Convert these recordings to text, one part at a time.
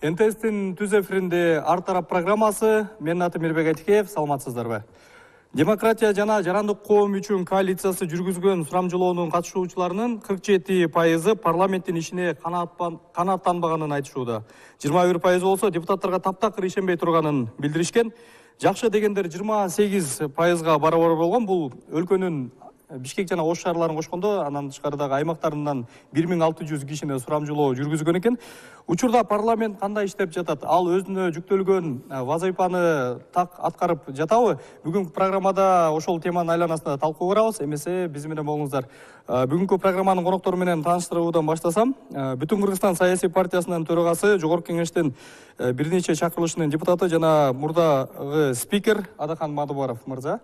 НТС'тин түз эфиринде Ар тарап программасы. Менин атым Мирбек Айтикеев, саламатсыздарбы? Демократия жана жарандык коом үчүн коалициясы жүргүзгөн сурамжылоонун катышуучуларынын 47% парламенттин ишине канааттанбаганын айтышууда. 21% болсо депутаттарга таптакыр ишенбей турганын билдиришкен. Жакшы дегендер 28%га барабар болгон. Бул өлкөнүн Бишкек жана Ош шаарларын кошкондо, анан тышкарыдагы аймактарынан 1600 кишине сурамжылоо жүргүзгөн экен. Учурда парламент кандай иштеп жатат? Ал өзүнө жүктөлгөн вазыйпаны так аткарып жатабы? Бүгүнкү программада ошол теманын айланасында талкуу кылабыз. Эмесе биз менен болуңуздар. Бүгүнкү программанын коноктору менен тааныштыруудан баштасам, Бүтүн Кыргызстан саясий партиясынын төрагасы, Жогорку Кеңештин бир нече чакырылышынын депутаты жана мурдагы спикер Адахан Мадубаров мырза.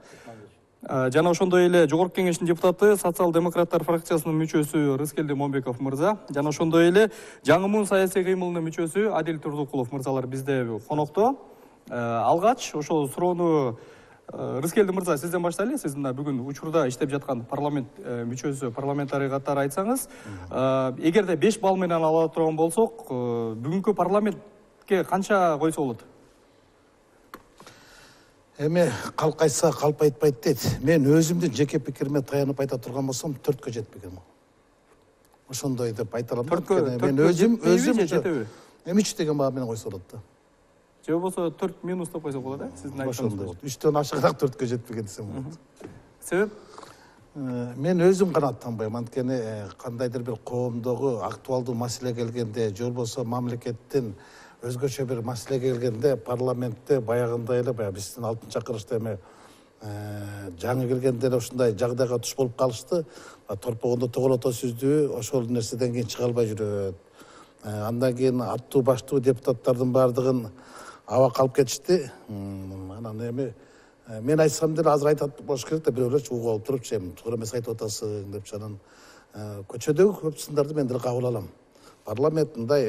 Жана ошондой эле Жогорку Кеңештин депутаты, социал-демократтар фракциясынын мүчөсү Рыскелди Момбеков мырза, жана ошондой эле Жаңымун саясий кыймылынын мүчөсү Адил Турдукулов мырзалар бизде конокто. Алгач ошол суроону Рыскелди мырза, сизден баштайлы. Сиз мына бүгүн учурда иштеп жаткан парламент мүчөсү, парламентарий катары айтсаңыз, эгерде 5 балл менен ала турган болсок, бүгүнкү парламентке канча койсо болот? Эме калк айтса калп айтпайт дейт. Мен өзүмдүн жеке пикириме таянып айта турган болсом 4кө жетпеген. Ошондой деп айта алам. Мен өзүм эми 3 деген баа менен койсо болот да. Же болбосо 4 минус деп койсо болот, сиздин айтканыңыз. 3төн ашыгыраак 4кө жетпеген десем болот. Себеп? Мен өзүм канааттанбайм. Анткени кандайдыр бир коомдогу актуалдуу маселе келгенде, же болбосо мамлекеттин өзгөчө бир маселе келгенде парламентте баягындай эле биздин алтын чакырышта эме жаңы келгендер ушундай жагдайга туш болуп калышты. Торпогондо тоголото сүздү, ошол нерседен кийин чыга албай жүрөт. Андан кийин аттуу баштуу депутаттардын баардыгын аба калып кетишти. Анан эми мен айтсам деле азыр айтат болуш керек да, бирөөлөр угуп алып турупчу, эми туура эмес айтып атасың депчи. Анан көчөдөгү көп сындарды мен деле кабыл алам. Парламент мындай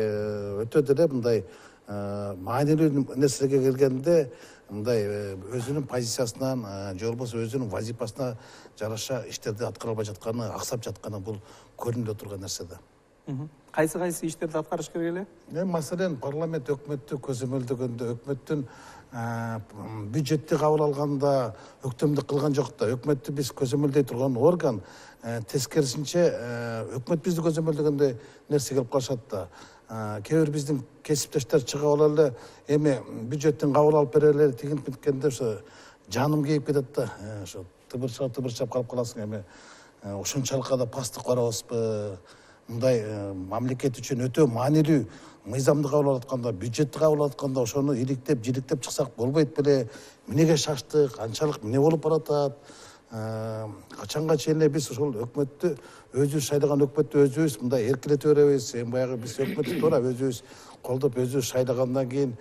өтө деле мындай маанилүү нерселерге келгенде мындай өзүнүн позициясынан, же болбосо өзүнүн вазипасына жараша иштерди аткара албай жатканы, аксап жатканы бул көрүнүп турган нерсе да. Кайсы иштерди аткарыш керек эле? Маселен, парламент өкмөттү көзөмөлдөгөндө, өкмөттүн бюджетти кабыл алганда өктөмдүк кылган жок да. Өкмөттү биз көзөмөлдөй турган орган, тескерисинче өкмөт бизди көзөмөлдөгөндөй нерсе келип калышат да. Кээ бир биздин кесиптештер чыга алалы, эми бюджеттин кабыл алып берели деген биткенде ошо жаным кейип кетет да. Ошо тыбырчап калып каласың. Эми ошончалык да пастык барабызбы? Мындай мамлекет үчүн өтө маанилүү мыйзамды кабыл алып атканда, бюджетти кабыл алып атканда ошону иликтеп, жиликтеп чыксак болбойт беле? Эмнеге шаштык, канчалык эмне болуп баратат? Качанга чейин эле биз ошол өкмөттү, өзүбүз шайлаган өкмөттү өзүбүз мындай эркелете беребиз? Эми баягы биз өкмөттү туура өзүбүз колдоп, өзүбүз шайлагандан кийин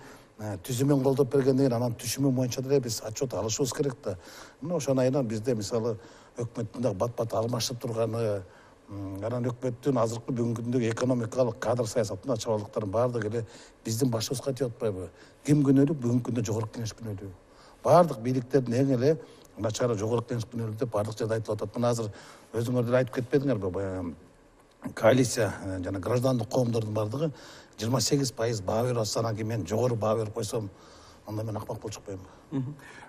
түзүмөн колдоп бергенден кийин анан түшүмү боюнча деле биз отчет алышыбыз керек да. Мына ошону айынан бизде мисалы өкмөттүн да бат-бат алмашып турганы, анан өкмөттүн азыркы бүгүнкү күндөгү экономикалык кадр саясатынын чабалыктарын баардыгы эле биздин башыбызга тиеп атпайбы? Ким күнөөлүү? Бүгүнкү күндө Жогорку Кеңеш күнөөлүү. Баардык бийликтердин эң эле начары Жогорку Кеңеш күнөөлүү деп баардык жерде айтылып атат. Мына азыр өзүңөр деле айтып кетпедиңерби? Коалиция жана граждандык коомдордун баардыгы 28% баа берип атса, анан кийин мен жогору баа берип койсом, анда мен акмак болуп чыкпаймынбы?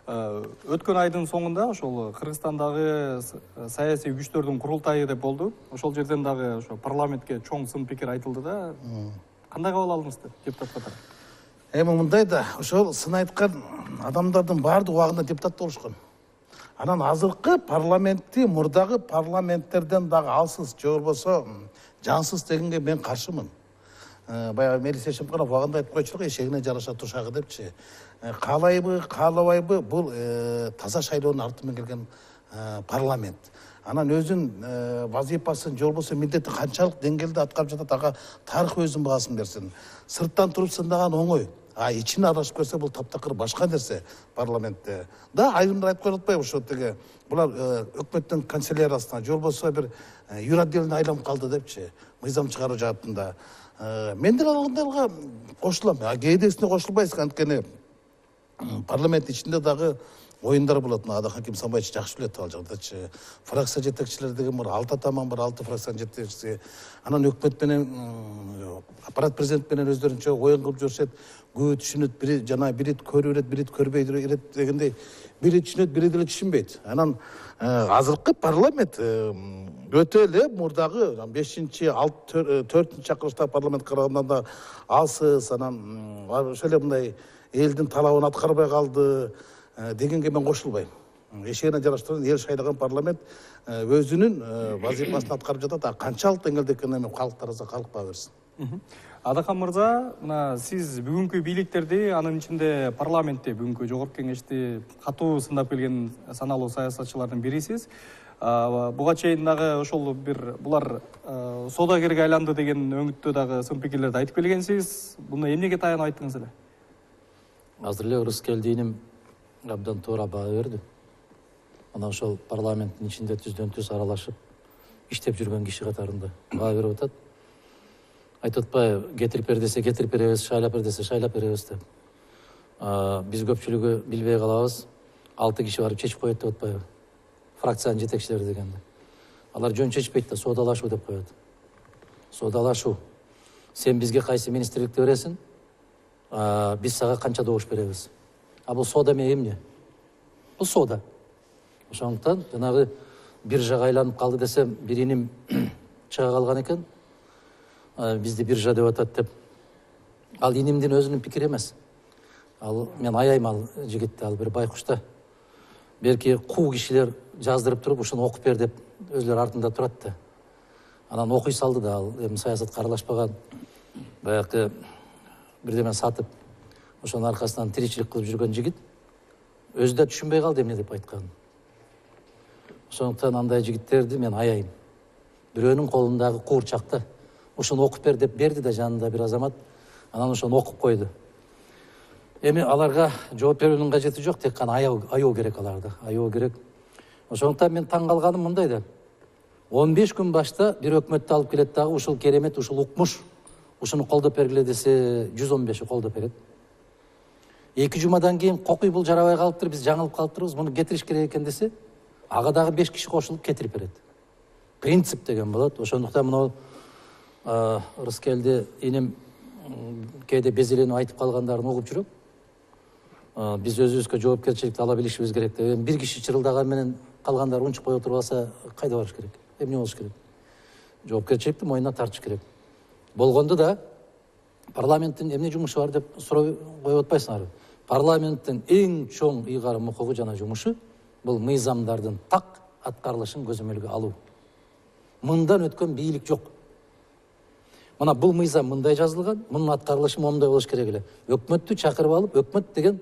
Өткөн айдын соңунда ошол Кыргызстандагы саясий күчтөрдүн курултайы деп болду. Ошол жерден дагы ошо парламентке чоң сын пикир айтылды да. Кандай кабыл алдыңыздар депутат катары? Эми мындай да, ошол сын айткан адамдардын баардыгы убагында депутат болушкан. Анан азыркы парламентти мурдагы парламенттерден дагы алсыз, же болбосо жансыз дегенге мен каршымын. Баягы Мелис Эшемкулов убагында айтып койчу, эшегине жараша тушагы депчи. Каалайбы, каалабайбы, бул таза шайлоонун артынан келген парламент. Анан өзүнүн вазипасын, же болбосо милдетти канчалык деңгээлде аткарып жатат, ага тарых өзүнүн баасын берсин. Сырттан туруп сындаган оңой. Ичине аралашып көрсө бул таптакыр башка нерсе парламентте. Да, айрымдар айтып коюп атпайбы, ошо теге булар өкмөттүн канцеляриясына, же болбосо бир юротделине айланып калды депчи, мыйзам чыгаруу жаатында. Мен деле алгандайга кошулам. Кээдесине кошулбайсың, анткени парламент ичинде дагы оюндар болот. Адакан Ким Самбаевич жакшы билет ал жагдачы. Фракция жетекчилери деген бар, 6 атаман бар, 6 фракциянын жетекчиси. Анан өкмөт менен аппарат президент менен өздөрүнчө оюн кылып жүрүшөт. Көбү түшүнөт, бири көрүп берет, бири көрбөй берет дегендей. Бири түшүнөт, бири деле түшүнбөйт. Анан азыркы парламент өтө эле мурдагы 5-4 чакырылыштагы парламент караганда да алсыз, анан ошол эле мындай элдин талабын аткарбай калды дегенге мен кошулбайм. Эшегине жараштырган эл шайлаган парламент өзүнүн вазифасын аткарып жатат. Канчалык деңгээлде экенин эми калк тараза калк баа берсин. Адакан мырза, мына сиз бүгүнкү бийликтерди, анын ичинде парламентте бүгүнкү жогорку кеңешти катуу сындап келген саналуу саясатчылардын бирисиз. Буга чейин дагы ошол булар соодагерге айланды деген өңүттө дагы сын пикирлерди айтып келгенсиз. Буну эмнеге таянып айттыңыз эле? Азыр эле Рыскелди иним абдан туура баа берди. Анан ошол парламенттин ичинде түздөн-түз аралашып иштеп жүргөн киши катарында баа берип атат. Айтып атпайбы, кетирип бер десе кетирип беребиз, шайлап бер десе шайлап беребиз деп. Биз көпчүлүгү билбей калабыз. 6 киши барып чечип коет деп атпайбы? Фракциянын жетекчилери дегенде. Алар жөн чечпейт да, соодалашуу деп коет. Соодалашуу. Сен бизге кайсы министрликти бересиң? Биз сага канча добуш беребиз? Бул соода эмне? Бул соода. Ошондуктан жанагы биржага айланып калды десем, бир иним чыга калган экен. Бизди биржа деп атат деп. Ал инимдин өзүнүн пикири эмес. Мен аяйм ал жигитти, ал бир байкушта. Берки куу кишилер жаздырып туруп, ушуну окуп бер деп өзлөр артында турат да. Анан окуй салды да, ал эми саясатка аралашпаган, баягы бирдеме сатып, ошонун аркасынан тиричилик кылып жүргөн жигит өзү да түшүнбөй калды эмне деп айтканын. Ошондуктан андай жигиттерди мен аяйм. Бирөөнүн колундагы куурчакта ушуну окуп бер деп берди да, жанында бир азамат, анан ошону окуп койду. Эми аларга жооп берүүнүн кажети жок, тек кана аябоо керек аларды, аябоо керек. Ошондуктан мен таң калганым мындай да. 15 күн башта бир өкмөттү алып келет дагы, ушул керемет, ушул укмуш, ушуну колдоп бергиле десе 115 колдоп берет. 2 жумадан кийин кокуй бул жарабай калыптыр, биз жаңылып калыптырбыз, муну кетириш керек экен десе, ага дагы 5 киши кошулуп кетирип берет. Принцип деген болот. Ошондуктан мына Рыскелди иним кээде безеленип айтып калгандарын угуп жүрөм. Биз өзүбүзгө жоопкерчиликти ала билишибиз керек деп. Бир киши чырылдаган менен калгандары унчукпай отуруп алса, кайда барыш керек? Эмне болуш керек? Жоопкерчиликти мойнуна тартыш керек. Болгондо да парламенттин эмне жумушу бар деп суроо коюп атпайсыңарбы? Парламенттин эң чоң ыйгарым укугу жана жумушу бул мыйзамдардын так аткарылышын көзөмөлгө алуу. Мындан өткөн бийлик жок. Мына бул мыйзам мындай жазылган, мунун аткарылышы момундай болуш керек эле. Өкмөттү чакырып алып, өкмөт деген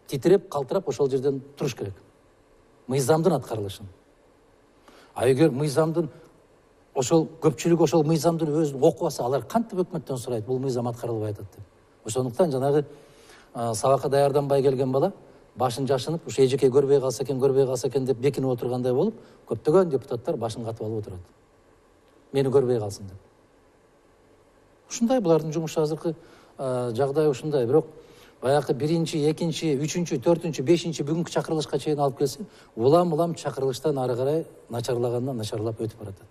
титиреп, калтырап ошол жерден туруш керек. Мыйзамдын аткарылышын. Эгер мыйзамдын ошол көпчүлүк ошол мыйзамдын өзүн окубаса, алар кантип өкмөттөн сурайт, бул мыйзам аткарылбай атат деп. Ошондуктан жанагы сабакка даярданбай келген бала башын жашынып, ушу эжеке көрбөй калса экен деп бекинип отургандай болуп, көптөгөн депутаттар башын катып алып отурат. Мени көрбөй калсын деп. Ушундай булардын жумушу азыркы жагдай ушундай. Бирок баягы 1-2, 3, 4, 5 бүгүнкү чакырылышка чейин алып келсе, улам чакырылыштан ары карай начарлагандан начарлап өтүп баратат.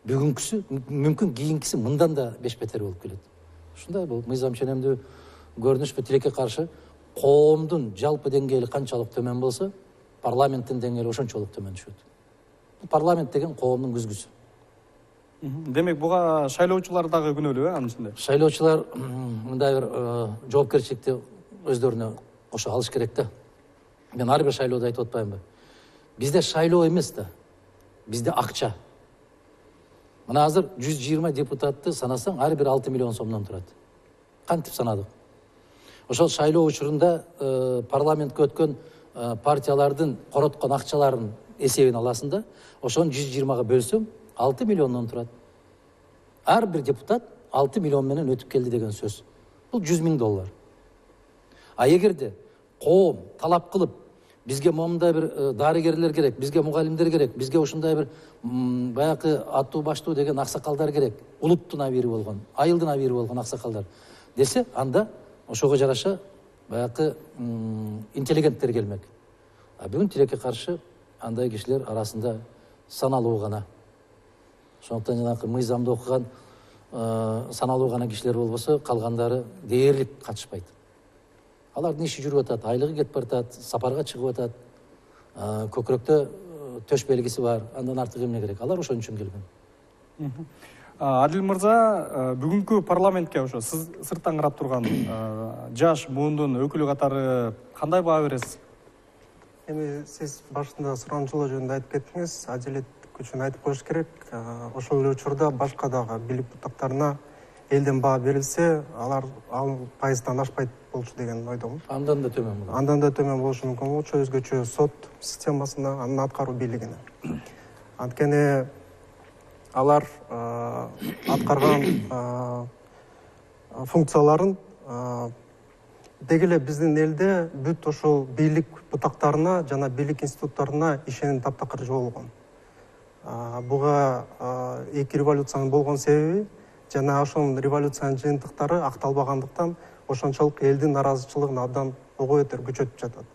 Бүгүнкүсү мүмкүн кийинкиси мындан да бешбетер болуп келет. Ушундай бул мыйзам ченемдүү көрүнүш бу тилекке каршы коомдун жалпы деңгээли канчалык төмөн болсо, парламенттин деңгээли ошончолук төмөн түшөт. Бул парламент деген коомдун күзгүсү. Демек буга шайлоочулар дагы күнөөлүү, анын ичинде. Шайлоочулар мындай бир жоопкерчиликти өздөрүнө кошо алыш керек да. Мен ар бир шайлоодо айтып атпаймынбы? Бизде шайлоо эмес да. Бизде акча. Мына азыр 120 депутатты санасаң, ар бир 6 миллион сомдон турат. Кантип санадык? Ошол шайлоо учурунда парламентке өткөн партиялардын короткон акчаларын эсебин аласың да, ошону 120га бөлсөң 6 миллиондон турат. Ар бир депутат 6 миллион менен өтүп келди деген сөз. Бул $100,000. А эгерде коом талап кылып, бизге момундай бир дарыгерлер керек, бизге мугалимдер керек, бизге ушундай бир баягы аттуу баштуу деген аксакалдар керек, улуттун абийири болгон, айылдын абийири болгон аксакалдар десе, анда ошого жараша баягы интеллигенттер келмек. Бүгүн тилекке каршы андай кишилер арасында саналуу гана. Ошондуктан жанакы мыйзамды окуган саналуу гана кишилер болбосо, калгандары дээрлик катышпайт. Алардын иши жүрүп атат, айлыгы кетип баратат, сапарга чыгып атат, көкүрөктө төш белгиси бар, андан артык эмне керек? Алар ошон үчүн келген. Адил мырза, бүгүнкү парламентке ошо сиз сырттан карап турган жаш муундун өкүлү катары кандай баа бересиз? Эми сиз башында сурамжылоо жөнүндө айтып кеттиңиз, адилет үчүн айтып коюш керек. Ошол эле учурда башка дагы бийлик бутактарына элден баа берилсе, алар пайыздан ашпайт болчу деген ойдомун. Андан да төмөн болот. Андан да төмөн болушу мүмкүн болчу, өзгөчө сот системасына, анын аткаруу бийлигине. Анткени алар аткарган функцияларын деги эле биздин элде бүт ошол бийлик бутактарына жана бийлик институттарына ишеним таптакыр жоголгон. Буга эки революциянын болгон себеби жана ошол революциянын жыйынтыктары акталбагандыктан ошончолук элдин наразычылыгын абдан ого бетер күчөтүп жатат.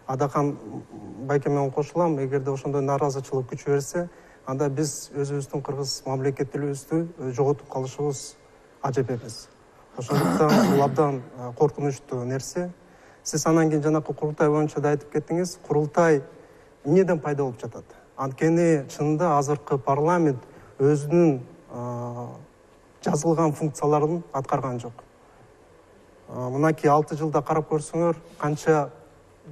Адакан байке менен кошулам, эгерде ошондой наразычылык күчө берсе, анда биз өзүбүздүн кыргыз мамлекеттүүлүгүбүздү жоготуп калышыбыз ажеп эмес. Ошондуктан бул абдан коркунучтуу нерсе. Сиз анан кийин жанакы курултай боюнча да айтып кеттиңиз. Курултай эмнеден пайда болуп жатат? Анткени чынында азыркы парламент өзүнүн жазылган функцияларын аткарган жок. Мынакей 6 жылда карап көрсөңөр, канча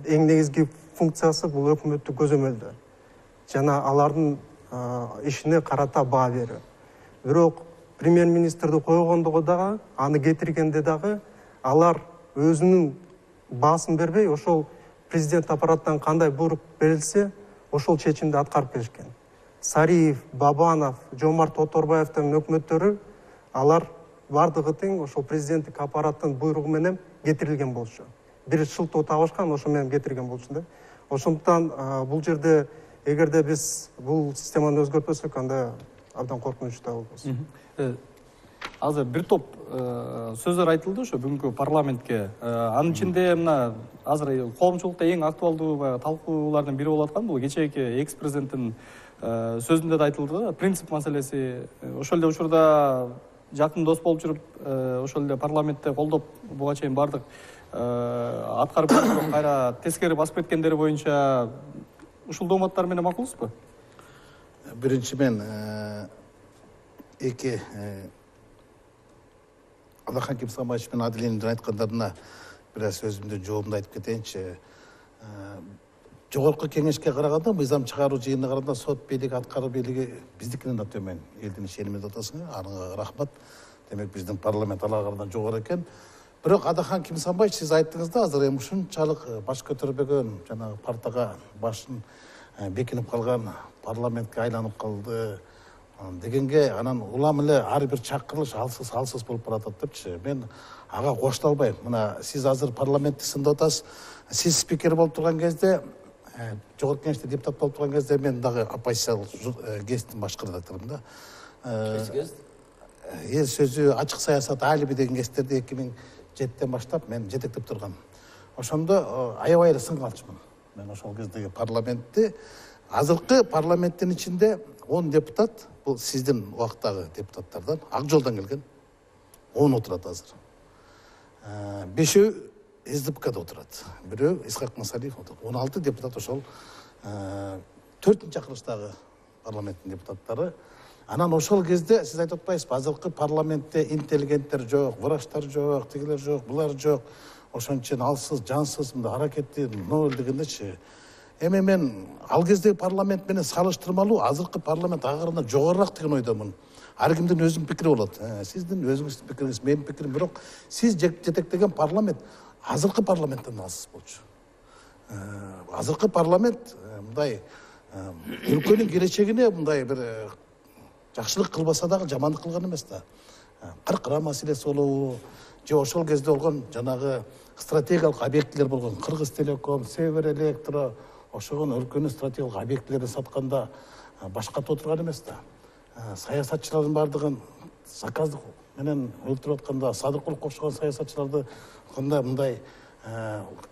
эң негизги функциясы бул өкмөттү көзөмөлдөө жана алардын ишине карата баа берүү. Бирок премьер-министрди койгондого дагы, аны кетиргенде дагы алар өзүнүн баасын бербей, ошол президент аппараттан кандай буйрук берилсе, ошол чечимди аткарып келишкен. Сариев, Бабанов, Жомарт Оторбаевдин өкмөттөрү алар бардыгы тең ошол президенттик аппараттын буйругу менен кетирилген болчу. Бир шылтоо табышкан, ошо менен кетирген болчу да. Ошондуктан бул жерде эгерде биз бул системаны өзгөртпөсөк, анда абдан коркунучтуу болобуз. Азыр бир топ сөздөр айтылды ошо бүгүнкү парламентке. Анын ичинде мына азыр коомчулукта эң актуалдуу талкуулардын бири болуп аткан бул кечээки экс-президенттин сөзүндө да айтылды да, принцип маселеси. Ошол эле учурда жакын дос болуп жүрүп, ошол эле парламентте колдоп буга чейин бардык аткарып жатып кайра тескери басып кеткендери боюнча ушул дооматтар менен макулсузбу? Биринчи мен эки Алахан Кимсамбаевич менен Адилдин айткандарына бир аз өзүмдүн жообумду айтып кетейинчи. Жогорку кеңешке караганда, мыйзам чыгаруу жыйынына караганда сот бийлиги, аткаруу бийлиги биздикинен да төмөн. Элдин ишенимин атасыңар, ага рахмат. Демек биздин парламент аларга караганда жогору экен. Бирок Алахан Кимсамбаевич, сиз айттыңыз да, азыр эми ушунчалык баш көтөрбөгөн, жанагы партага башын бекинип калган парламентке айланып калды дегенге, анан улам эле ар бир чакырылыш алсыз болуп баратат депчи. Мен ага кошула албайм. Мына сиз азыр парламентти сындап атасыз. Сиз спикер болуп турган кезде, жогорку кеңеште депутат болуп турган кезде мен дагы оппозициялык гезиттин баш редакторумун да. Эл сөзү, ачык саясат, алиби деген гезиттерди 2007-тен баштап мен жетектеп тургам. Ошондо аябай эле сынга алчумун. Мен ошол кездеги парламентти, азыркы парламенттин ичинде 10 депутат, бул сиздин убактагы депутаттардан, ак жолдон келген, 10 отурат азыр. 5-өө СДПКда отурат, бирөө Исхак Масалиев отурат. 16 депутат ошол 4-нчи чакырылыштагы парламенттин депутаттары. Анан ошол кезде сиз айтып атпайсызбы, азыркы парламентте интеллигенттер жок, врачтар жок, тигилер жок, булар жок. Ошон үчүн алсыз, жансыз, мындай аракети ноль дегендечи. Эми мен ал кездеги парламент менен салыштырмалуу азыркы парламент агарына жогорураак деген ойдомун. Ар кимдин өзүнүн пикири болот. Сиздин өзүңүздүн пикириңиз, менин пикирим, бирок сиз жетектеген парламент азыркы парламенттен алсыз болчу. Азыркы парламент мындай өлкөнүн келечегине мындай бир жакшылык кылбаса дагы жамандык кылган эмес да. Кыркыра маселеси болобу, же ошол кезде болгон жанагы стратегиялык объектилер болгон Кыргыз Телеком, Север Электро, ошогон өлкөнүн стратегиялык объектилерин сатканда башката отурган эмес да. Саясатчылардын бардыгын заказдык менен өлтүрүп атканда, Садыкуловго окшогон саясатчыларды мындай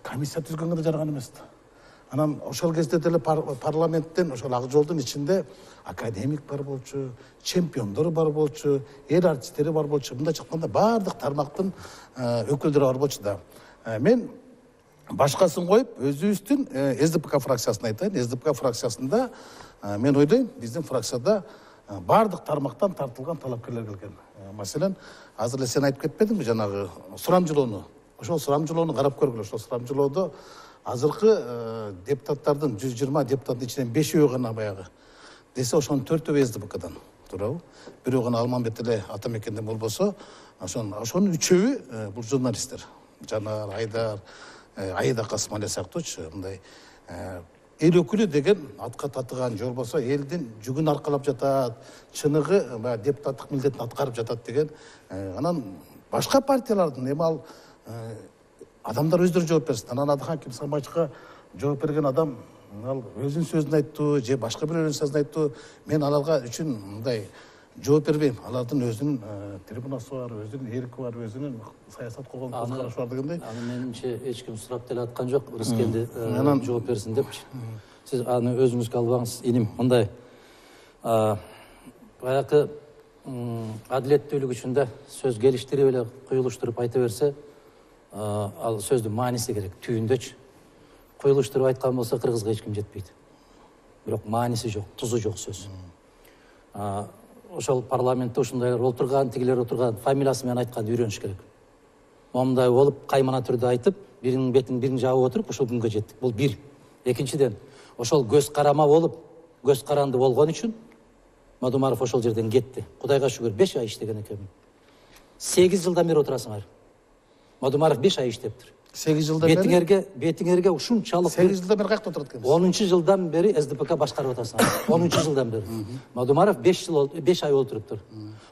комиссия түзгөнгө да жараган эмес да. Анан ошол кезде деле парламенттен ошол ак жолдун ичинде академик бар болчу, чемпиондор бар болчу, эл артисттери бар болчу. Мындайча айтканда баардык тармактын өкүлдөрү бар болчу да. Мен башкасын коюп, өзүбүздүн СДПК фракциясын айтайын. СДПК фракциясында мен ойлойм, биздин фракцияда баардык тармактан тартылган талапкерлер келген. Маселен, азыр эле сен айтып кетпедиңби жанагы сурамжылоону? Ошол сурамжылоону карап көргүлө. Ошол сурамжылоодо азыркы депутаттардын 120 депутаттын ичинен 5-өө гана баягы десе, ошонун 4-өө СДПКдан туурабы? Бирөө гана Алмамбет эле Атамекенден болбосо, ошонун 3-өө бул журналисттер. Жанар, Айдар, Аида Касымали сыяктуучу мындай эл өкүлү деген атка татыган, же болбосо элдин жүгүн аркалап жатат, чыныгы баягы депутаттык милдетин аткарып жатат деген. Анан башка партиялардын эми ал адамдар өздөрү жооп берсин. Анан Адыхан Ким Самайчка жооп берген адам ал өзүнүн сөзүн айтты, же башка бирөөнүн сөзүн айтты. Мен аларга үчүн мындай жооп бербейм. Алардын өзүнүн трибунасы бар, өзүнүн эрки бар, өзүнүн саясат кылган көз карашы бар дегендей. Аны менимче эч ким сурап деле аткан жок, Рыскелди жооп берсин депчи. Сиз аны өзүңүзгө албаңыз, иним. Мындай баягы адилеттүүлүк үчүн да сөз келиштирип эле куюлуштуруп айта берсе, ал сөздүн мааниси керек, түйүндөчү. Куюлуштуруп айткан болсо кыргызга эч ким жетпейт. Бирок мааниси жок, тузу жок сөз. Ошол парламентте ушундайлар отурган, тигилер отурган, фамилиясы менен айтканды үйрөнүш керек. Момундай болуп, каймана түрдө айтып, биринин бетин бирин жаап отуруп, ошол күнгө жеттик. Бул бир. Экинчиден, ошол көз карама болуп, көз каранды болгон үчүн Мадумаров ошол жерден кетти. Кудайга шүгүр, 5 ай иштеген экенмин. 8 жылдан бери отурасыңар. Мадумаров 5 ай иштептир. 8 жылдан бери? Бетиңерге ушунчалык 8 жылдан бери каякта отурат экенсиз? 10 жылдан бери СДПК башкарып атасыңар. 10 жылдан бери. Мадумаров 5 ай отуруптур.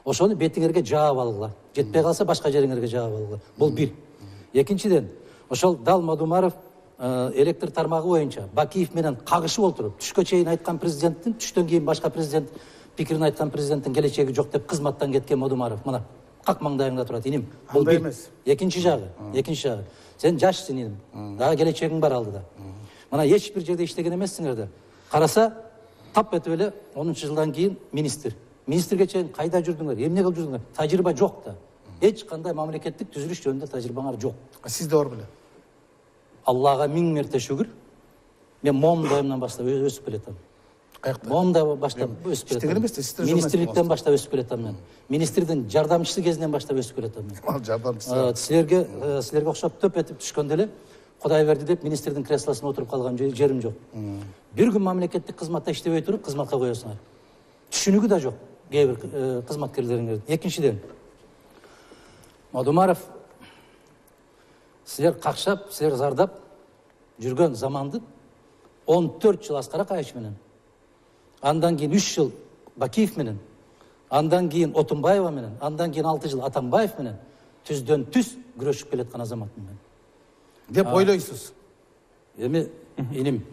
Ошону бетиңерге жаап алгыла. Жетпей калса башка жериңерге жаап алгыла. Бул бир. Экинчиден, ошол дал Мадумаров электр тармагы боюнча Бакиев менен кагышып отуруп, түшкө чейин айткан президенттин, түштөн кийин башка президент пикирин айткан президенттин келечеги жок деп кызматтан кеткен Мадумаров. Мына как маңдайыңда турат, иним. Бул бир. Экинчи жагы. Сен жашсың, иним. Дагы келечегиң бар алдыда. Мына эч бир жерде иштеген эмессиңер да. Караса, тап этип эле 10 жылдан кийин министр. Министрге чейин кайда жүрдүңөр? Эмне кылып жүрдүңөр? Тажрыйба жок да. Эч кандай мамлекеттик түзүлүш жөнүндө тажрыйбаңар жок. Сизде бар беле? Аллага 1000 мерте шүгүр. Мен момдайымдан баштап өсүп келатам. Каякта? Момдай баштап өсүп келатам. Министрликтен баштап өсүп келатам мен. Министрдин жардамчысы кезинен баштап өсүп келатам мен. Ал жардамчысы. Силерге окшоп төп этип түшкөндө эле Кудай берди деп министрдин креслосуна отуруп калган жерим жок. Бир күн мамлекеттик кызматта иштебей туруп кызматка коесуңар. Түшүнүгү да жок кээ бир кызматкерлериңердин. Экинчиден, Мадумаров силер какшап, силер зардап жүргөн заманды 14 жыл Аскар Акаевич менен, андан кийин 3 жыл Бакиев менен, андан кийин Отунбаева менен, андан кийин 6 жыл Атамбаев менен түздөн түз күрөшүп келаткан азаматмын мен. Деп ойлойсуз. Эми иним.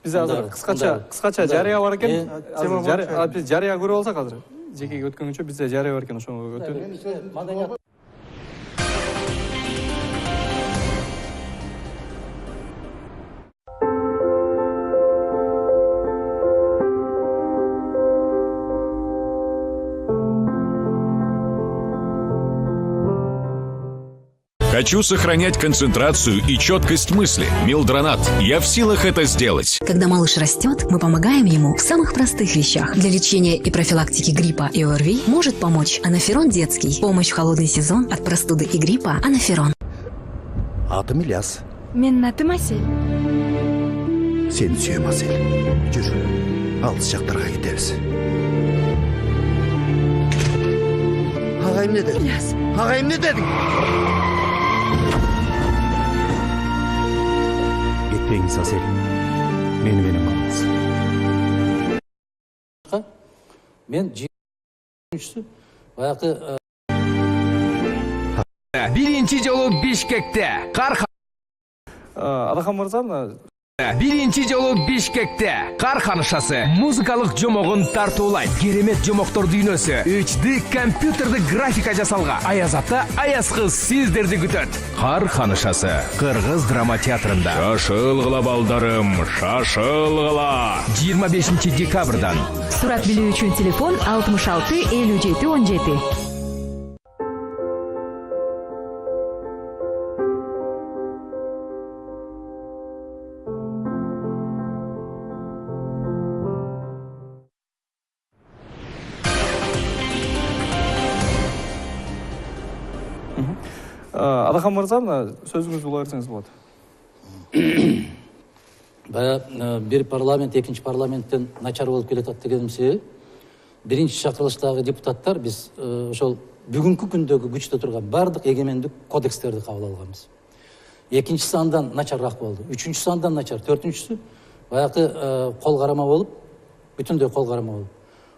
Биз азыр кыскача жарыя бар экен. Биз жарыя көрүп алсак азыр. Жекеге өткөнгөнчө бизде жарыя бар экен, ошого өтөлү. Хочу сохранять концентрацию и четкость мысли. Милдронат. Я в силах это сделать. Когда малыш растет, мы помогаем ему в самых простых вещах. Для лечения и профилактики гриппа и ОРВИ может помочь Анаферон детский. Помощь в холодный сезон от простуды и гриппа. Анаферон. Атым Ильяс. Менин атым Асель. Сени сүйөм, Асель. Жүр, алыс жактарга кетебиз. Агайым эмне деди? Ильяс. Агайым эмне деди? Кетпеңиз, Асель. Мени менен калыңыз. Мен жүйүнчүсү баягы Биринчи жолу Бишкекте Адахан мырза, биринчи жолу Бишкекте Карханышасы музыкалык жомогун тартуулайт. Керемет жомоктор дүйнөсү 3D компьютердик графика жасалга. Аяз ата, Аяз кыз сиздерди күтөт. Карханышасы Кыргыз драма театрында. Шашылгыла балдарым, шашылгыла. 25 декабрдан. Сурат билүү үчүн телефон 66 57 17. Адахан мырза, сөзүңүздү ула берсеңиз болот. Баягы бир парламент экинчи парламенттен начар болуп келатат дегеним себеби биринчи чакырылыштагы депутаттар биз ошол бүгүнкү күндөгү күчтө турган баардык эгемендик кодекстерди кабыл алганбыз. Экинчиси андан начарыраак болду. Үчүнчүсү андан начар, төртүнчүсү баягы кол карама болуп, бүтүндөй кол карама болуп.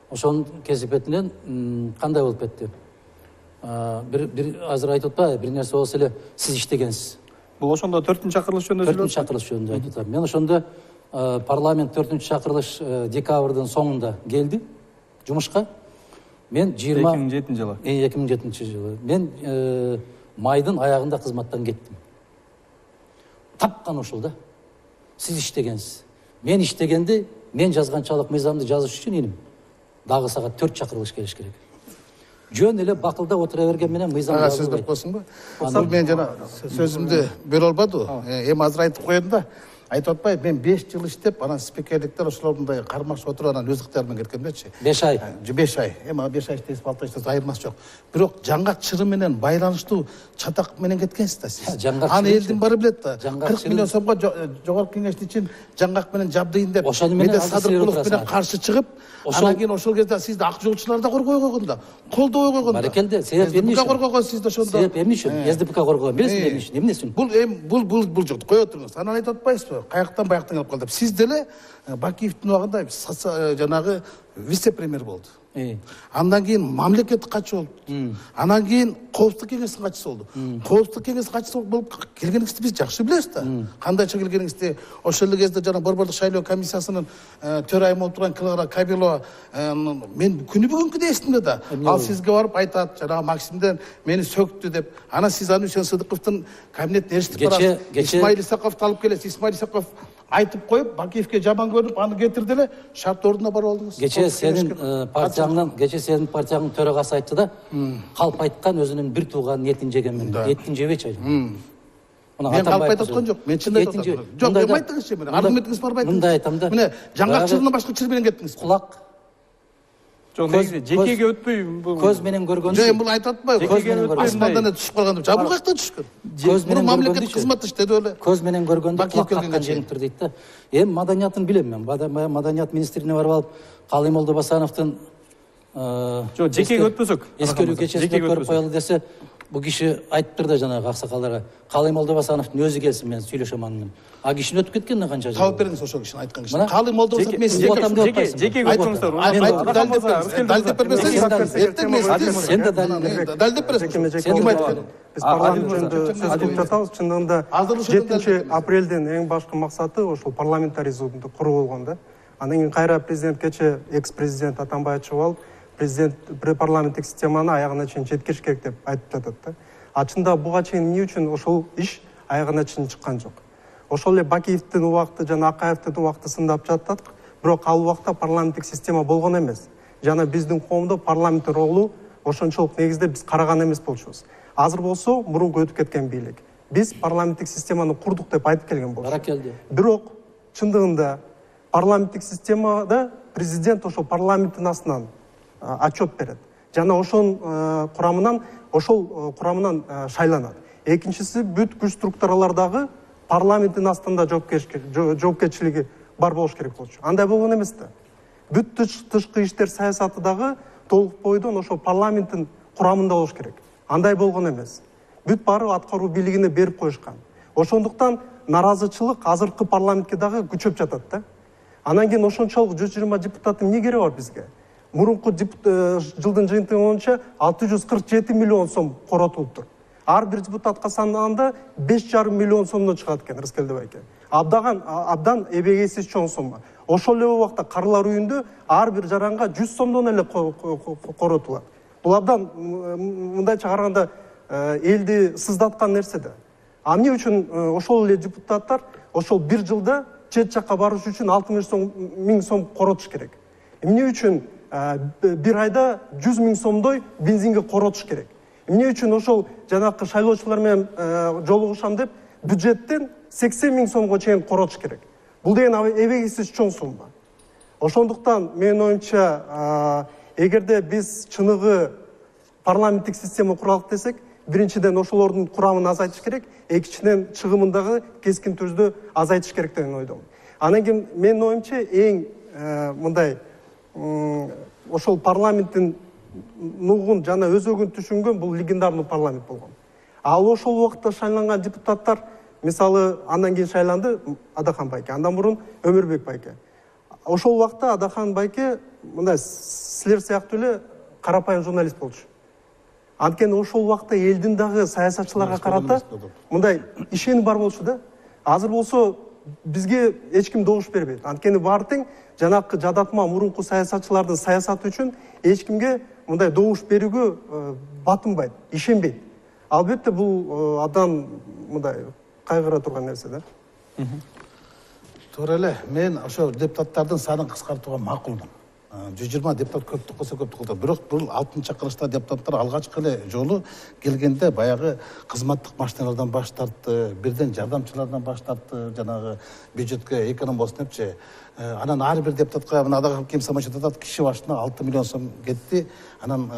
Ошонун кесипетинен кандай болуп кетти? Бир азыр айтып атпайбы, бир нерсе болсо эле сиз иштегенсиз. Бул ошондо 4-чакырылыш жөнүндө сөйлөп. 4-чакырылыш жөнүндө айтып атам. Мен ошондо парламент 4-чакырылыш декабрдын соңунда келди жумушка. Мен 2007 жылы. 2007 жылы. Мен майдын аягында кызматтан кеттим. Тапкан ушул да. Сиз иштегенсиз. Мен иштегенди, мен жазганчалык мыйзамды жазыш үчүн иним. Дагы сагат 4 чакырылыш келиш керек. Жөн эле бакылда отура берген менен мыйзам жазылбайт. Сөз берип койсуңбу? Бул мен жана сөзүмдү бере албады. Эми азыр айтып коеюн да. Айтып атпайбы, мен 5 жыл иштеп, анан спикерликтер ошолордундай кармакчы отуруп анан өз ыктыяры менен кеткем дечи. 5 ай. 5 ай. Эми 5 ай иштесип 6 ай иштесип айырмасы жок. Бирок жаңгак чыры менен байланыштуу чатак менен кеткенсиз да сиз. Аны элдин баары билет да. 40 миллион сомго жогорку кеңеш үчүн жаңгак менен жабдыйын деп. Медет Садыркулов менен каршы чыгып, анан кийин ошол кезде сизди ак жолчулар да коргой койгон да. Колдобой койгон да. Баракелде, себеп эмне үчүн? Коргойгон сизди ошондо. Себеп эмне үчүн? СДПК коргойгон. Билесиз эмне үчүн? Эмне үчүн? Бул жокты кое туруңуз. Анан айтып атпайсызбы? Каяктан баяктан келип калды. Сиз деле Бакиевдин убагында жанагы вице-премьер болду. Андан кийин мамлекеттик катчы болду. Анан кийин коопсуздук кеңесинин катчысы болду. Коопсуздук кеңесинин катчысы болуп келгениңизди биз жакшы билебиз да. Кандайча келгениңизди ошол эле кезде жана Борбордук шайлоо комиссиясынын төрайымы болуп турган Клара Кабилова мен күнү бүгүнкү эсимде да. Ал сизге барып айтат, жанагы Максимден мени сөктү деп. Анан сиз аны Үсен Сыдыковдун кабинетине эриштип барасыз. Исмаил Исаковду алып келесиз. Исмаил Исаков айтып коюп, Бакиевке жаман көрүп, аны кетирди эле, шарт ордуна барып алдыңыз. Кече сенин партияңдын төрагасы айтты да, калп айткан өзүнүн бир тууганын этин жеген менен. Этин жебечи айтты. Мен калп айтып аткан жок, мен чын айтып атам. Жок, эми айтыңызчы мени. Аргументиңиз барбы айтыңыз. Мындай айтам да. Міне, жаңгак чырынан башка чыр менен кеттиңиз. Кулак. Жекеге өтпөй. Көз менен көргөн. Жок, бул айтып атпайбы? Көз менен көргөн. Асмандан түшүп калган деп. Бул каяктан түшкөн? Көз менен мамлекеттик кызматта иштеди эле. Көз менен көргөндө кулак каккан жеңиптир дейт да. Эми маданиятын билем мен. Маданият министрине барып алып, Калый Молдобасановдун жок, жекеге өтпөсөк. Эскерүү кечесинде көрүп коелу десе, бул киши айтыптыр да жанагы аксакалдарга. Калый Молдобасановдун өзү келсин, мен сүйлөшөм аны менен. А кишинин өтүп кеткенине канча жыл? Тауып бериңиз ошол кишини айткан кишини. Калый Молдобасанов мен жекеге өтүңүздөр. Далдеп бербесеңиз, эртең мен сен да далдеп бересиз. Ким айткан? Биз парламент жөнүндө сөз кылып жатабыз. Чындыгында 7 апрелдин эң башкы максаты ошол парламентаризмди куруу болгон да. Андан кийин кайра президент кече экс-президент Атамбаев чыгып алып, президент парламенттик системаны аягына чейин жеткириш керек деп айтып жатат да. Чында буга чейин эмне үчүн ошол иш аягына чейин чыккан жок? Ошол эле Бакиевдин убакыты жана Акаевдин убакыты сындап жаттык, бирок ал убакта парламенттик система болгон эмес. Жана биздин коомдо парламенттин ролу ошончолук негизде биз караган эмес болчубуз. Азыр болсо мурунку өтүп кеткен бийлик. Биз парламенттик системаны курдук деп айтып келген болчубуз. Баракелде. Бирок чындыгында парламенттик системада президент ошол парламенттин астынан отчет берет. Жана ошол курамынан шайланат. Экинчиси бүт күч структуралардагы парламенттин астында жоопкерчилиги бар болуш керек болчу. Андай болгон эмес да. Бүт тышкы иштер саясаты дагы толук бойдон ошол парламенттин курамында болуш керек. Андай болгон эмес. Бүт баары аткаруу бийлигине берип коюшкан. Ошондуктан наразычылык азыркы парламентке дагы күчөп жатат да. Анан кийин ошончолук 120 депутат эмне кереги бар бизге? Мурунку жылдын жыйынтыгы боюнча 647 миллион сом коротулуптур. Ар бир депутатка санаганда 5,5 миллион сомдон чыгат экен, Рыскелдебай экен. абдан эбегейсиз чоң сумма. Ошол эле убакта карылар үйүндө ар бир жаранга 100 сомдон эле коротулат. Бул абдан мындайча караганда элди сыздаткан нерсе да. Эмне үчүн ошол эле депутаттар ошол бир жылда чет жакка барыш үчүн 60 миң сом коротуш керек. Эмне үчүн бир айда 100 миң сомдой бензинге коротуш керек. Эмне үчүн ошол жанакы шайлоочулар менен жолугушам деп бюджеттен 80 миң сомго чейин коротуш керек. Бул деген эбегейсиз чоң сумма. Ошондуктан менин оюмча эгерде биз чыныгы парламенттик система куралык десек, биринчиден ошолордун курамын азайтыш керек, экинчиден чыгымын дагы кескин түрдө азайтыш керек деген ойдомун. Анан кийин менин оюмча эң мындай ошол парламенттин нугун жана өзөгүн түшүнгөн бул легендарный парламент болгон. Ал ошол убакта шайланган депутаттар, мисалы андан кийин шайланды Адахан байке, андан мурун Өмүрбек байке. Ошол убакта Адахан байке мындай силер сыяктуу эле карапайым журналист болчу. Анткени ошол убакта элдин дагы саясатчыларга карата мындай ишеним бар болчу да. Азыр болсо бизге эч ким добуш бербейт. Анткени баары тең жанакы жадатма мурунку саясатчылардын саясаты үчүн эч кимге мындай добуш берүүгө батынбайт, ишенбейт. Албетте бул абдан мындай кайгыра турган нерсе да. Туура эле, мен ошо депутаттардын санын кыскартууга макулмун. 120 депутат көптүк болсо көптүк кылды. Бирок бул 6-чакырылышта депутаттар алгачкы эле жолу келгенде баягы кызматтык машиналардан баш тартты, бирден жардамчылардан баш тартты, жанагы бюджетке эконом болсун депчи. Анан ар бир депутатка мына Адахан Кем Самачев атат, киши башына 6 миллион сом кетти. Анан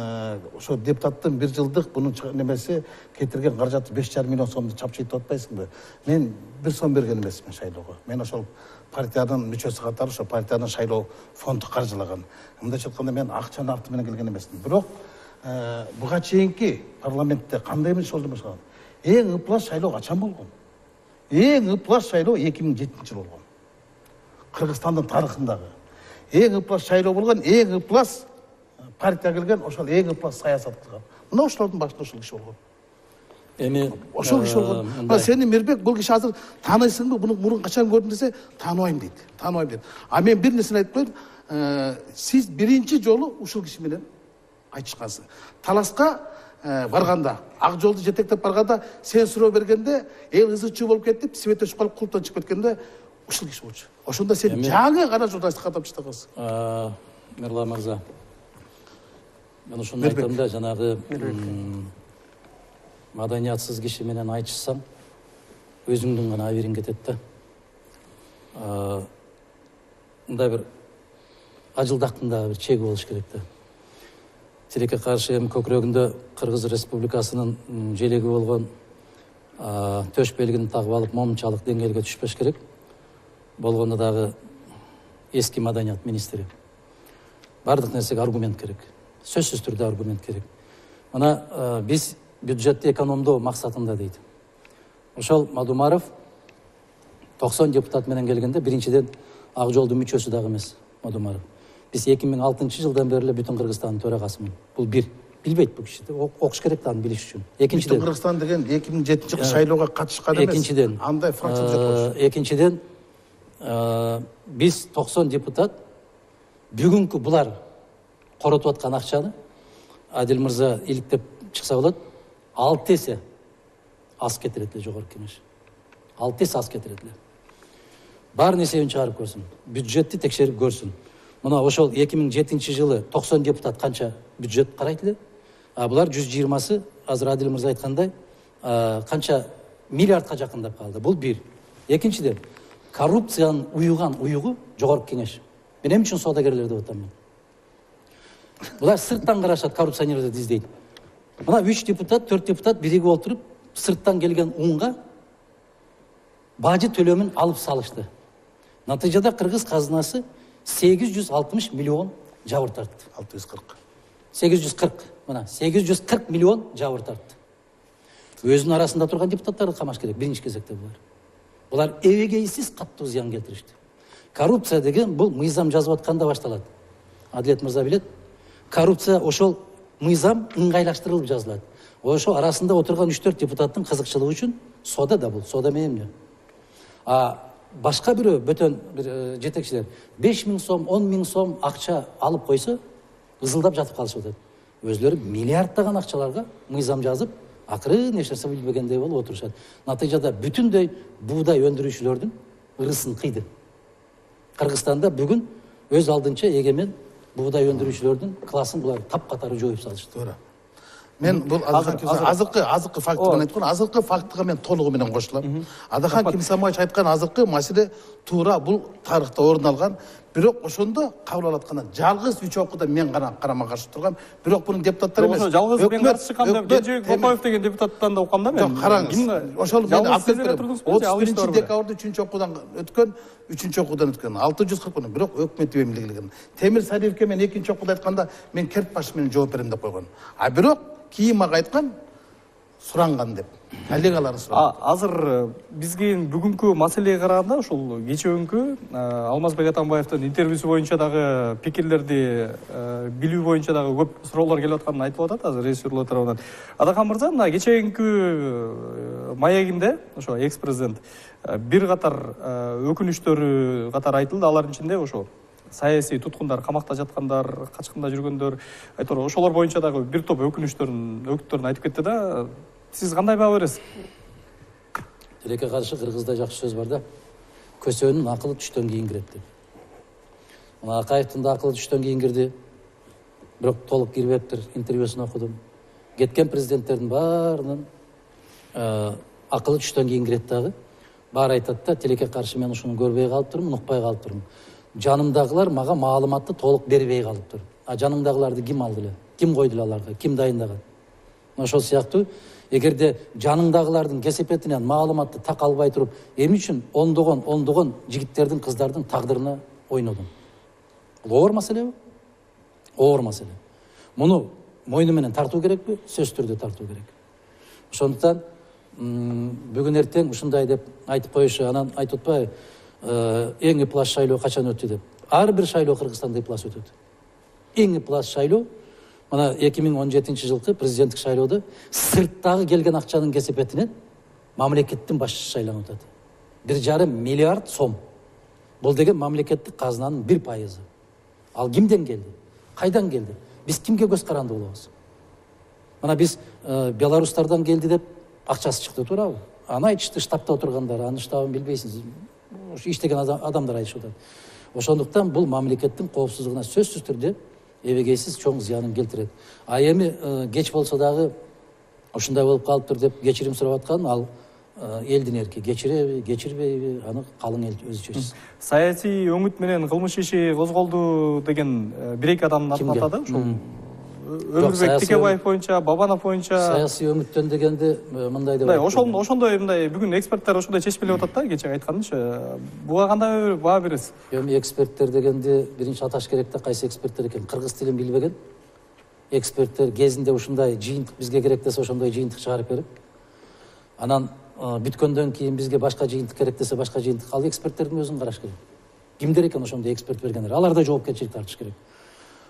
ошо депутаттын бир жылдык бунун немеси кетирген каражаты 5,5 миллион сомду чапчыйт деп атпайсыңбы? Мен 1 сом берген эмесмин шайлоого. Мен ошол партиянын мүчөсү катары ошо партиянын шайлоо фонду каржылаган. Мындайча айтканда мен акчанын арты менен келген эмесмин. Бирок буга чейинки парламентте кандай эмес болду башлаган? Эң ыплас шайлоо качан болгон? Эң ыплас шайлоо 2007-жыл болгон. Кыргызстандын тарыхындагы эң ыплас шайлоо болгон, эң ыплас партия келген, ошол эң ыплас саясат кылган. Мына ошолордун башында ошол киши болгон. Эми ошол киши болгон. Мына сени Мирбек бул киши азыр тааныйсыңбы? Буну мурун качан көрдүм десе, тааныбайм дейт. Тааныбайм дейт. А мен бир нерсени айтып коеюн. Сиз биринчи жолу ушул киши менен айтышкансыз. Таласка барганда, ак жолду жетектеп барганда, сен суроо бергенде, эл ызы-чуу болуп кетип, свет өчүп калып, култан чыгып кеткенде ушул киши болчу. Ошондо сен жаңы гана журналисттикке катап таштагансың. Мирлан мырза, мен ошондо айтам да, жанагы маданиятсыз киши менен айтышсаң, өзүңдүн гана абириң кетет да. Мындай бир ажылдактын дагы бир чеги болуш керек да. Тилекке каршы эми көкүрөгүндө Кыргыз Республикасынын желеги болгон төш белгини тагып алып, момунчалык деңгээлге түшпөш керек. Болгондо дагы эски маданият министри. Бардык нерсеге аргумент керек. Сөзсүз түрдө аргумент керек. Мына биз бюджетти экономдоо максатында дейт. Ошол Мадумаров 90 депутат менен келгенде биринчиден ак жолдун мүчөсү дагы эмес Мадумаров. Биз 2006-жылдан бери эле бүтүн Кыргызстандын төрагасымын. Бул бир. Билбейт бул киши. Окуш керек да аны билиш үчүн. Экинчиден Кыргызстан деген 2007-жылкы шайлоого катышкан эмес. Экинчиден андай фракция болчу. Экинчиден биз 90 депутат бүгүнкү булар коротуп аткан акчаны Адил мырза иликтеп чыкса болот, 6 эсе аз кетирет эле жогорку кеңеш. 6 эсе аз кетирет эле. Баарын эсебин чыгарып көрсүн. Бюджетти текшерип көрсүн. Мына ошол 2007-жылы 90 депутат канча бюджет карайт эле? Булар 120сы азыр Адил мырза айткандай канча миллиардка жакындап калды. Бул бир. Экинчиден, коррупциянын уюган уюгу жогорку кеңеш. Мен эмне үчүн соодагерлер деп атам мен? Булар сырттан карашат, коррупционерлерди издейт. Мына 3 депутат, 4 депутат биригип отуруп, сырттан келген унга бажы төлөмүн алып салышты. Натыйжада Кыргыз казынасы 860 миллион жабыр тартты. 640. 840, мына 840 миллион жабыр тартты. Өзүнүн арасында турган депутаттарды камаш керек, биринчи кезекте булар. Булар эбегейсиз каттуу зыян келтиришти. Коррупция деген бул мыйзам жазып атканда башталат. Адилет мырза билет. Коррупция ошол мыйзам ыңгайлаштырылып жазылат. Ошол арасында отурган 3-4 депутаттын кызыкчылыгы үчүн сода да бул, сода менен эмне? башка бирөө бөтөн бир жетекчилер 5.000 сом, 10.000 сом акча алып койсо ызылдап жатып калышып атат. Өзлөрү миллиарддаган акчаларга мыйзам жазып, акырын эч нерсе билбегендей болуп отурушат. Натыйжада бүтүндөй буудай өндүрүүчүлөрдүн ырысын кыйды. Кыргызстанда бүгүн өз алдынча эгемен буудай өндүрүүчүлөрдүн классын булар тапкатары жоюп салышты. Туура. Мен бул азыркы фактыгын айткан, азыркы фактыга мен толугу менен кошулам. Адахан Кимсамович айткан азыркы маселе туура бул тарыхта орун алган. Бирок ошондо кабыл алып атканда жалгыз 3 окууда мен гана карама каршы тургам. Бирок бунун депутаттары эмес. Ошо жалгыз мен каршы чыккан деп Кенжебек Бопаев деген депутаттан да уккам да мен. Жок, караңыз. Ошол мен алып берем. 31 декабрда 3 окуудан өткөн, 3 окуудан өткөн 640 күн. Бирок өкмөт эмнелигин. Темир Сариевке мен 2 окууда айтканда мен керт баш менен жооп берем деп койгон. А бирок кийин мага айткан суранган деп. Коллегалары суранган. Азыр бизге бүгүнкү маселеге караганда ошол кечээкүнкү Алмазбек Атамбаевдин интервьюсу боюнча дагы пикирлерди билүү боюнча дагы көп суроолор келип атканын айтып атат азыр режиссерлор тарабынан. Адахан мырза, мына кечээкүнкү маегинде ошо экс-президент бир катар өкүнүчтөрү катары айтылды. Алардын ичинде ошо саясий туткундар, камакта жаткандар, качкында жүргөндөр, айтор ошолор боюнча дагы бир топ өкүттөрүн айтып кетти да. Сиз кандай баа бересиз? Тилекке каршы кыргызда жакшы сөз бар да. Көсөнүн акылы түштөн кийин кирет деп. Мына Акаевдин да акылы түштөн кийин кирди. Бирок толук кирбептир, интервьюсун окудум. Кеткен президенттердин баарынын акылы түштөн кийин кирет дагы. Баары айтат да, тилекке каршы мен ушуну көрбөй калыптырмын, укпай калыптырмын. Жанымдагылар мага маалыматты толук бербей калыптыр. А жанымдагыларды ким алды эле? Ким койду эле аларга? Ким дайындаган? Ошол сыяктуу эгерде жаныңдагылардын кесепетинен маалыматты так албай туруп, эмне үчүн ондогон жигиттердин, кыздардын тагдырына ойнодуң? Бул оор маселеби? Оор маселе. Муну мойну менен тартуу керекпи? Сөзсүз түрдө тартуу керек. Ошондуктан бүгүн эртең ушундай деп айтып коюшу, анан айтып атпайбы, эң ыплас шайлоо качан өттү деп. Ар бир шайлоо Кыргызстанда ыплас өтөт. Эң ыплас шайлоо мына 2017 жылкы президенттик шайлоодо сырттагы келген акчанын кесепетинен мамлекеттин башчысы шайланып атат. 1,5 миллиард сом. Бул деген мамлекеттик казынанын 1%. Ал кимден келди? Кайдан келди? Биз кимге көз каранды болобуз? Мына биз беларустардан келди деп акчасы чыкты, туурабы? Аны айтышты, штабта отургандар, анын штабын билбейсиз. Иштеген адамдар айтышып атат. Ошондуктан бул мамлекеттин коопсуздугуна сөзсүз түрдө эбегейсиз чоң зыянын келтирет. А эми кеч болсо дагы ушундай болуп калыптыр деп кечирим сурап аткан, ал элдин эрки. Кечиреби, кечирбейби, аны калың эл өзү чечсин. Саясий өңүт менен кылмыш иши козголду деген бир-эки адамдын атын атады. Ошол Өмүрбек Текебаев боюнча, Бабанов боюнча. Саясий өңүттөн дегенде мындай деп. Ошондой мындай бүгүн эксперттер ошондой чечип атат да, кечээ айтканымча. Буга кандай баа бересиз? Эми эксперттер дегенде биринчи аташ керек да, кайсы эксперттер экен? Кыргыз тилин билбеген эксперттер кезинде ушундай жыйынтык бизге керек десе ошондой жыйынтык чыгарып берип, анан бүткөндөн кийин бизге башка жыйынтык керек десе башка жыйынтык. Ал эксперттердин өзүн караш керек. Кимдер экен ошондой эксперт бергендер? Алар да жоопкерчилик тартыш керек.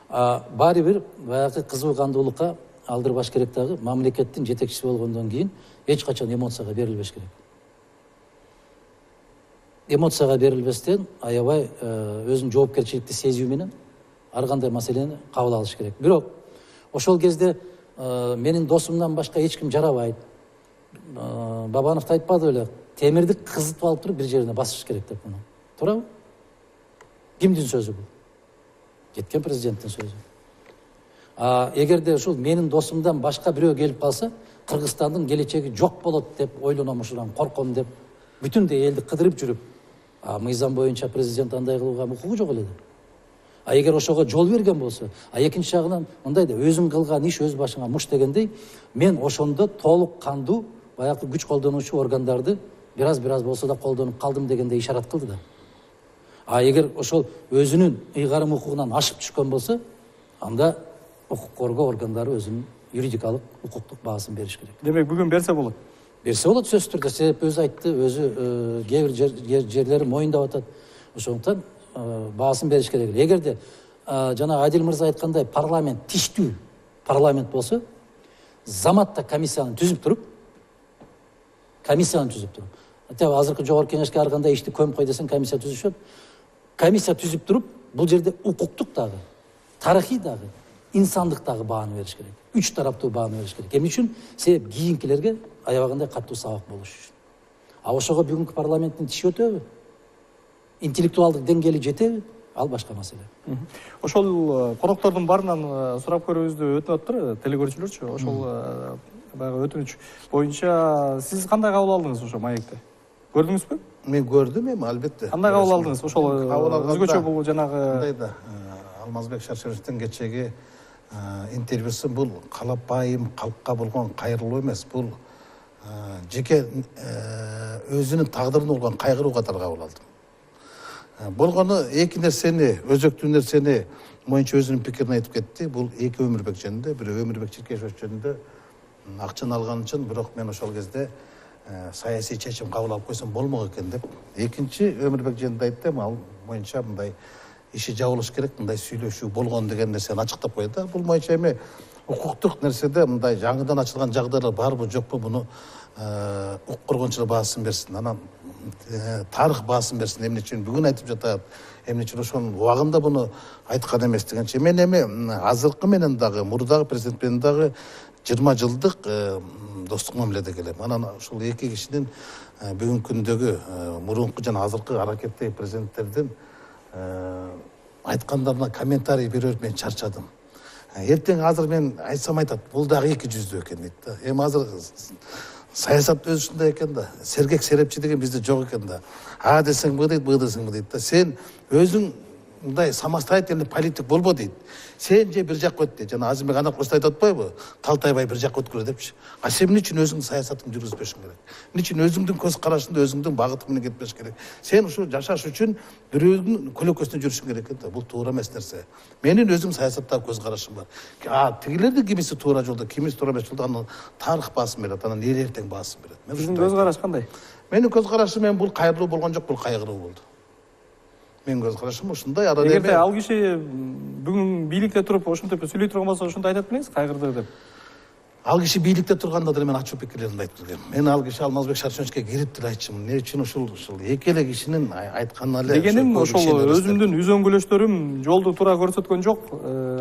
Баары бир баягы кызуу кандуулукка алдырбаш керек дагы. Мамлекеттин жетекчиси болгондон кийин эч качан эмоцияга берилбеш керек. Эмоцияга берилбестен аябай өзүнүн жоопкерчиликти сезүү менен ар кандай маселени кабыл алыш керек. Бирок ошол кезде менин досумдан башка эч ким жарабайт. Бабановду айтпады беле, темирди кызытып алып туруп бир жерине басыш керек деп муну. Туурабы? Кимдин сөзү бул? Кеткен президенттин сөзү. Эгерде ушул менин досумдан башка бирөө келип калса, Кыргызстандын келечеги жок болот деп ойлоном, ушунан корком деп бүтүндөй элди кыдырып жүрүп, мыйзам боюнча президент андай кылууга укугу жок эле. Эгер ошого жол берген болсо, экинчи жагынан мындай да өзүң кылган иш өз башыңа муш дегендей, мен ошондо толук кандуу баягы күч колдонуучу органдарды бир аз болсо да колдонуп калдым дегенде ишарат кылды да. Эгер ошол өзүнүн ыйгарым укугунан ашып түшкөн болсо, анда укук коргоо органдары өзүнүн юридикалык, укуктук баасын бериш керек. Демек бүгүн берсе болот. Берсе болот сөзсүз түрдө, себеп өзү айтты, өзү кээ бир жерлери моюндап атат. Ошондуктан баасын бериш керек. Эгерде жана Адил мырза айткандай парламент тиштүү парламент болсо, заматта комиссияны түзүп туруп, Азыркы жогорку кеңешке ар кандай ишти көмүп кой десең комиссия түзүшөт. Комиссия түзүп туруп, бул жерде укуктук дагы, тарыхый дагы, инсандык дагы бааны бериш керек. Үч тараптуу бааны бериш керек. Эмне үчүн? Себеп кийинкилерге аябагандай каттуу сабак болуш үчүн. Ошого бүгүнкү парламенттин тиши өтөбү? Интеллектуалдык деңгээли жетеби? Ал башка маселе. Ошол коноктордун баарынан сурап көрүүбүздү өтүнүп атыптыр, телекөрүүчүлөрчү. Ошол баягы өтүнүч боюнча сиз кандай кабыл алдыңыз ошо маекти? Көрдүңүзбү? Мен көрдүм эми, албетте. Кандай кабыл алдыңыз? Ошол өзгөчө бул жанагы мындай да Алмазбек Шаршеновдун кечеги интервьюсу бул калапайым калкка болгон кайрылуу эмес, бул жеке өзүнүн тагдырына болгон кайгыруу катары кабыл алдым. Болгону эки нерсени, өзөктүү нерсени моюнча өзүнүн пикирин айтып кетти. Бул эки Өмүрбек жөнүндө, бирөө Өмүрбек Чиркешев жөнүндө акчаны алган үчүн, бирок мен ошол кезде саясий чечим кабыл алып койсом болмок экен деп. Экинчи Өмүрбек жөнүндө айттым, ал моюнча мындай иши жабылыш керек, мындай сүйлөшүү болгон деген нерсени ачыктап койду. Бул моюнча эми укуктук нерседе мындай жаңыдан ачылган жагдайлар барбы жокпу, муну укук коргоончулар баасын берсин. Анан тарых баасын берсин. Эмне үчүн бүгүн айтып жатат, эмне үчүн ошонун убагында буну айткан эмес дегенче. Мен эми азыркы менен дагы, мурдагы президент менен дагы 20 жылдык достук мамиледе келем. Анан ушул эки кишинин бүгүнкү күндөгү мурунку жана азыркы аракеттеги президенттердин айткандарына комментарий берип мен чарчадым. Эртең азыр мен айтсам айтат, бул дагы эки жүздүү экен дейт да. Эми азыр саясат өзү ушундай экен да. Сергек серепчи деген бизде жок экен да. А десең бу дейт, бу десең бу дейт да. Сен өзүң мындай самостоятельный политик болбо дейт. Сен же бир жакка өт дейт. Жана Азимбек Анакбаев айтып атпайбы? Талтайбай бир жакка өткүлө депчи. А сен эмне үчүн өзүңдүн саясатыңды жүргүзбөшүң керек? Эмне үчүн өзүңдүн көз карашыңды, өзүңдүн багытың менен кетпеш керек? Сен ушу жашаш үчүн бирөөнүн көлөкөсүнө жүрүшүң керек экен да. Бул туура эмес нерсе. Менин өзүм саясаттагы көз карашым бар. Тигилердин кимиси туура жолдо, кимиси туура эмес жолдо, анан тарых баасын берет, анан эл эртең баасын берет. Сиздин көз караш кандай? Менин көз карашым бул кайрылуу болгон жок, бул кайгыруу болду. Мен көз карашым ушундай. Эгерде ал киши бүгүн бийликте туруп ошентип сүйлөй турган болсо, ошондой айтат белеңиз, кайгырды деп. Ал киши бийликте турганда деле мен ачуу пикирлеримди айтып келгем. Мен ал киши Алмазбек Шаршеновичке кирип деле айтчумун. Эмне үчүн ушул эки эле кишинин айтканына эле дегеним ошол өзүмдүн үзөңгүлөштөрүм жолду туура көрсөткөн жок.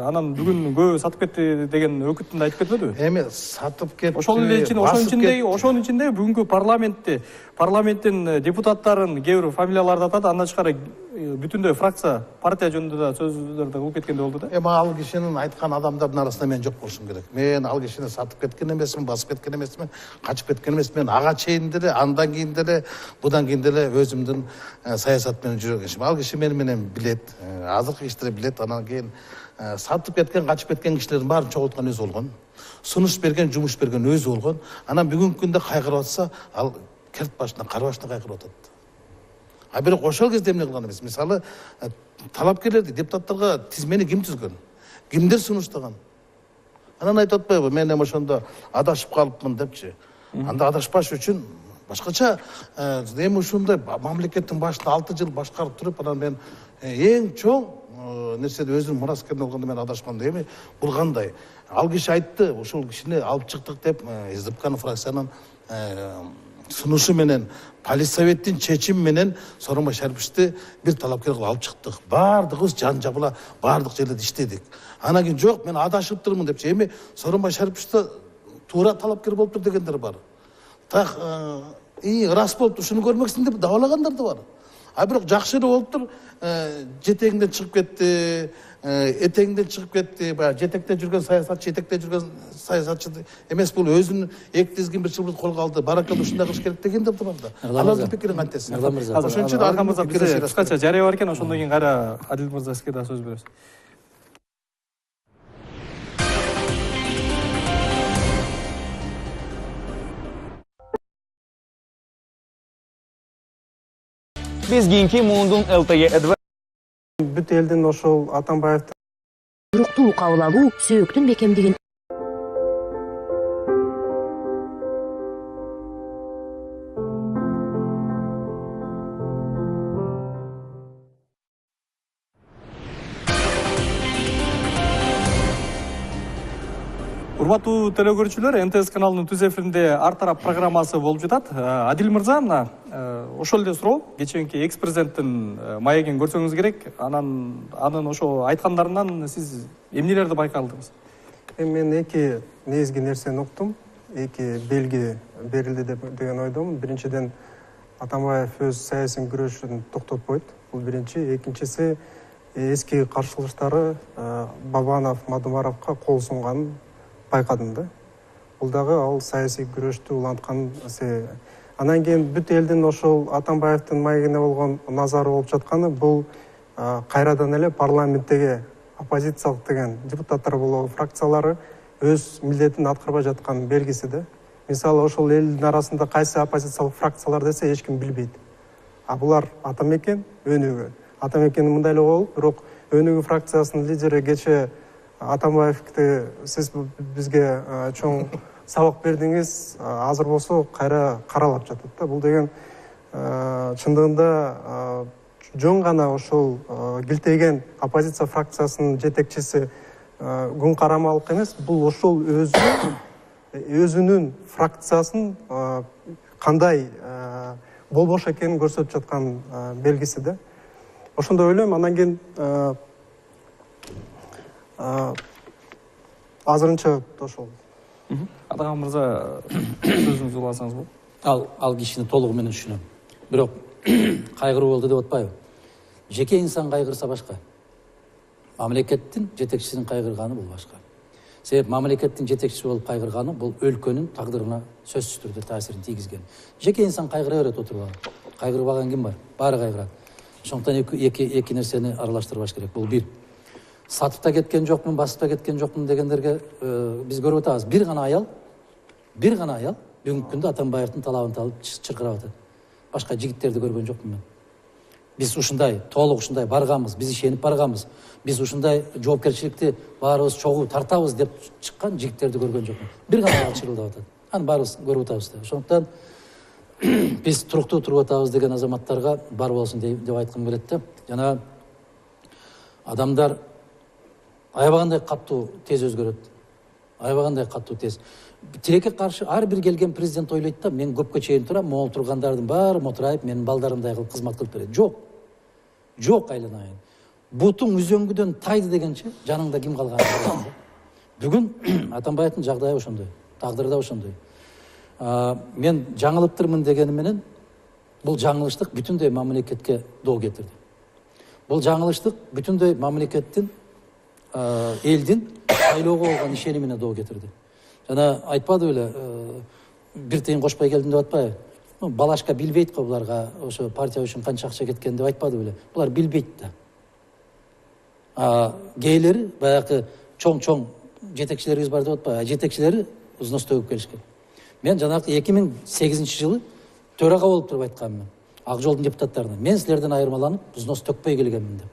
Анан бүгүн көбү сатып кетти деген өкүттүн айтып кетпедиби? Эми сатып кетти. Ошонун ичинде бүгүнкү парламенттин депутаттарын кээ бир фамилияларды атат, андан тышкары бүтүндөй фракция, партия жөнүндө да сөздөрдү кылып кеткендей болду да. Эми ал кишинин айткан адамдардын арасында мен жок болушум керек. Мен ал кишини сатып кеткен эмесмин, басып кеткен эмесмин, качып кеткен эмесмин. Ага чейин деле, андан кийин деле, будан кийин деле өзүмдүн саясат менен жүргөнмүн. Ал киши мени менен билет, азыркы кишилер билет. Анан кийин сатып кеткен, качып кеткен кишилердин баарын чогулткан өзү болгон. Сунуш берген, жумуш берген өзү болгон. Анан бүгүнкү күндө кайгырып атса, ал керт башына, кар башына кайгырып атат. А бирок ошол кезде эмне кылган эмес. Мисалы, талапкерлерди, депутаттарга тизмени ким түзгөн? Кимдер сунуштаган? Анан айтып атпайбы, мен эми ошондо адашып калыпмын депчи. Анда адашпаш үчүн башкача эми ушундай мамлекеттин башында 6 жыл башкарып туруп, анан мен эң чоң нерседе өзүнүн мураскерин болгондо мен адашкан. Эми бул кандай? Ал киши айтты, ушул кишини алып чыктык деп, СДПКнын фракциянын сунушу менен, Политсоветтин чечими менен Сооронбай Шариповичти бир талапкер кылып алып чыктык. Баардыгыбыз жан жабыла, баардык жерлерде иштедик. Анан кийин жок, мен адашыптырмын депчи. Эми Сооронбай Шариповичти туура талапкер болуптур дегендер бар. Так, рас болуптур, ушуну көрмөксүң деп дабалагандар да бар. А бирок жакшы эле болуптур, жетегиңден чыгып кетти, этеңден чыгып кетти, баягы жетекте жүргөн саясатчы эмес, бул өзүнүн эки тизгин бир чылбырды колго алды. Баракалла ушундай кылыш керек деген да бар да. Алардын пикирин кантесин? Ошон үчүн Аркан мырза, бизде кыскача жарыя бар экен, ошондон кийин кайра Адил мырза сизге да сөз беребиз. Биз кийинки мундун ЛТГ бүт элдин ошол Атамбаевдин Буруктуу кабыл алуу сөөктүн бекемдигин Урматтуу телекөрүүчүлөр, МТС каналынын түз эфиринде ар тарап программасы болуп жатат. Адил мырза, мына ошол эле суроо, кечээинки экс-президенттин маегин көрсөңүз керек. Анын ошо айткандарынан сиз эмнелерди байкадыңыз? Мен эки негизги нерсени уктум, эки белги берилди деген ойдомун. Биринчиден, Атамбаев өз саясий күрөшүн токтотпойт. Бул биринчи. Экинчиси, эски каршылыштары Бабанов, Мадумаровго кол сунганын байкадым да. Бул дагы ал саясий күрөштү уланткан себеби. Анан кийин бүт элдин ошол Атамбаевдин маегине болгон назары болуп жатканы бул кайрадан эле парламенттеги оппозициялык деген депутаттар болобу фракциялары өз милдетин аткарбай жаткан белгиси да. Мисалы, ошол элдин арасында кайсы оппозициялык фракциялар десе эч ким билбейт. А булар Атамекен, Өнүгүү. Атамекен мындай эле болуп, бирок Өнүгүү фракциясынын лидери кече Атамбаевди сиз бизге чоң сабак бердиңиз, азыр болсо кайра каралап жатат да. Бул деген чындыгында жөн гана ошол килтейген оппозиция фракциясынын жетекчиси күн карамалык эмес, бул ошол өзүнүн фракциясын кандай болбош экенин көрсөтүп жаткан белгиси да. Ошондой ойлойм. Анан кийин азырынча ошол. Атаган мырза, сөзүңүздү уласаңыз болот. Ал кишини толугу менен түшүнөм. Бирок кайгыруу болду деп атпайбы? Жеке инсан кайгырса башка. Мамлекеттин жетекчисинин кайгырганы бул башка. Себеп мамлекеттин жетекчиси болуп кайгырганы бул өлкөнүн тагдырына сөзсүз түрдө таасирин тийгизген. Жеке инсан кайгыра берет отуруп. Кайгырбаган ким бар? Баары кайгырат. Ошондуктан эки нерсени аралаштырбаш керек. Бул бир. Сатып да кеткен жокмун, басып да кеткен жокмун дегендерге биз көрүп атабыз. Бир гана аял бүгүнкү күндө Атамбаевдин талабын талып чыркырап атат. Башка жигиттерди көргөн жокмун мен. Биз ушундай, толук ушундай барганбыз, биз ишенип барганбыз. Биз ушундай жоопкерчиликти баарыбыз чогуу тартабыз деп чыккан жигиттерди көргөн жокмун. Бир гана аял чырылдап атат. Аны баарыбыз көрүп атабыз да. Ошондуктан биз туруктуу туруп атабыз деген азаматтарга бар болсун деп айткым келет да. Жана адамдар аябагандай катуу тез өзгөрөт. Аябагандай катуу тез. Тилекке каршы ар бир келген президент ойлойт да, мен көпкө чейин турам, могул тургандардын баары мотурайып, менин балдарымдай кылып кызмат кылып берет. Жок айланайын. Бутуң үзөңгүдөн тайды дегенче жаныңда ким калган? Бүгүн Атамбаевдин жагдайы ошондой, тагдыры да ошондой. Мен жаңылыптырмын дегени менен бул жаңылыштык бүтүндөй мамлекетке доо кетирди. Бул жаңылыштык бүтүндөй мамлекеттин элдин шайлоого болгон ишенимине доо кетирди. Жана айтпады беле, бир тыйын кошпой келдим деп атпайбы? Балашка билбейт го буларга ошо партия үчүн канча акча кеткен деп айтпады беле? Булар билбейт да. Кээйлери баягы чоң жетекчилерибиз бар деп атпайбы? Жетекчилери взнос төгүп келишкен. Мен жанагы 2008-жылы төрага болуп туруп айтканмын. Ак жолдун депутаттарына. Мен силерден айырмаланып, взнос төкпөй келгенмин деп.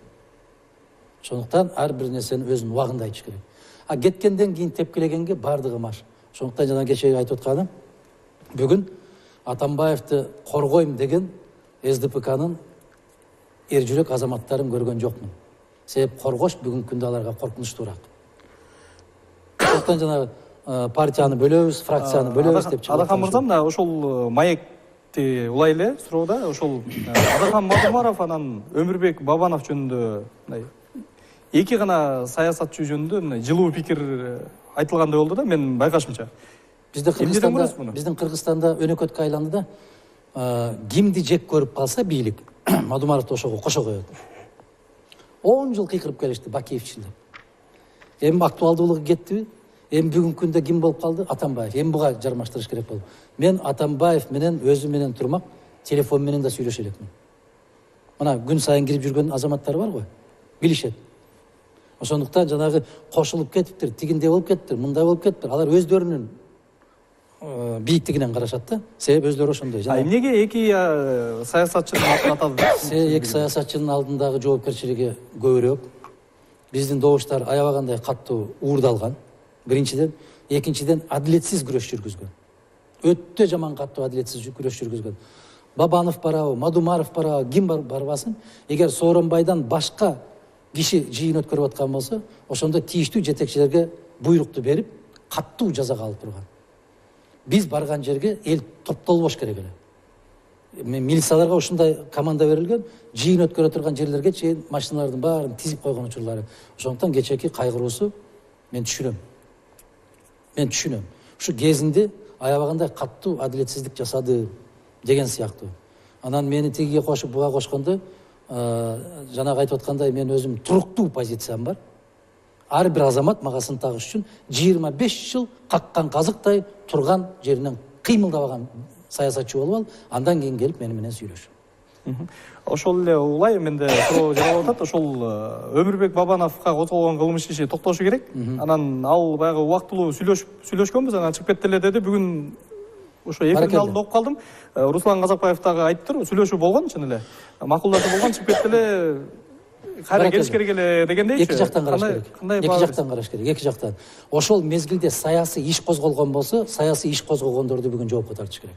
Ошондуктан ар бир нерсени өзүнүн убагында айтыш керек. Кеткенден кийин тепкилегенге бардыгы маш. Ошондуктан жана кечээ айтып атканым, бүгүн Атамбаевди коргойм деген СДПКнын эр жүрөк азаматтарын көргөн жокмун. Себеп коргош бүгүнкү күндө аларга коркунучтуураак. Ошондуктан жана партияны бөлөбүз, фракцияны бөлөбүз деп чыгып. Атакан мырза, мына ошол маекти улай эле суроодо ошол Атакан Мадумаров анан Өмүрбек Бабанов жөнүндө эки гана саясатчы жөнүндө жылуу пикир айтылгандай болду да, мен байкашымча. Биздин Кыргызстанда өнөкөткө айланды да, кимди жек көрүп калса бийлик, Мадумаровду ошого кошо коет. 10 жыл кыйкырып келишти Бакиев ичинде. Эми актуалдуулугу кеттиби? Эми бүгүнкү күндө ким болуп калды? Атамбаев. Эми буга жармаштырыш керек болду. Мен Атамбаев менен өзү менен турмак, телефон менен да сүйлөшө элекмин. Мына күн сайын кирип жүргөн азаматтар бар го, билишет. Ошондуктан жанагы кошулуп кетиптир, тигиндей болуп кетиптир, мындай болуп кетиптир. Алар өздөрүнүн бийиктигинен карашат да. Себеп өздөрү ошондой. Эмнеге эки саясатчынын атын атады? Эки саясатчынын алдындагы жоопкерчилиги көбүрөөк. Биздин добуштар аябагандай каттуу уурдалган. Биринчиден, экинчиден адилетсиз күрөш жүргүзгөн. Өтө жаман каттуу адилетсиз күрөш жүргүзгөн. Бабанов барабы, Мадумаров барабы, ким барбасын, эгер Сооронбайдан башка киши жыйын өткөрүп аткан болсо, ошондо тийиштүү жетекчилерге буйрукту берип, каттуу жазага алып турган. Биз барган жерге эл топтолбош керек эле. Милицияларга ушундай команда берилген, жыйын өткөрө турган жерлерге чейин машиналардын баарын тизип койгон учурлары. Ошондуктан кечээки кайгыруусу мен түшүнөм. Ушу кезинде аябагандай каттуу адилетсиздик жасады деген сыяктуу. Анан мени тигиге кошуп буга кошкондо жанагы айтып аткандай мен өзүм туруктуу позициям бар. Ар бир азамат мага сын тагыш үчүн 25 жыл каккан казыктай турган жеринен кыймылдабаган саясатчы болуп ал, андан кийин келип мени менен сүйлөш. Ошол эле улай менде суроо жаралып атат. Ошол Өмүрбек Бабановго козголгон кылмыш иши токтошу керек. Анан ал баягы убактылуу сүйлөшкөнбүз, анан чыгып кетти эле деди. Бүгүн ошо эфирдин алдында окуп калдым. Руслан Казакбаев дагы айттыр, сүйлөшүү болгон чын эле. Макулдашуу болгон, чыгып кетти эле. Кайра келиш керек эле дегендейчи. Эки жактан караш керек. Эки жактан караш керек. Эки жактан. Ошол мезгилде саясий иш козголгон болсо, саясий иш козгогондорду бүгүн жоопко тартыш керек.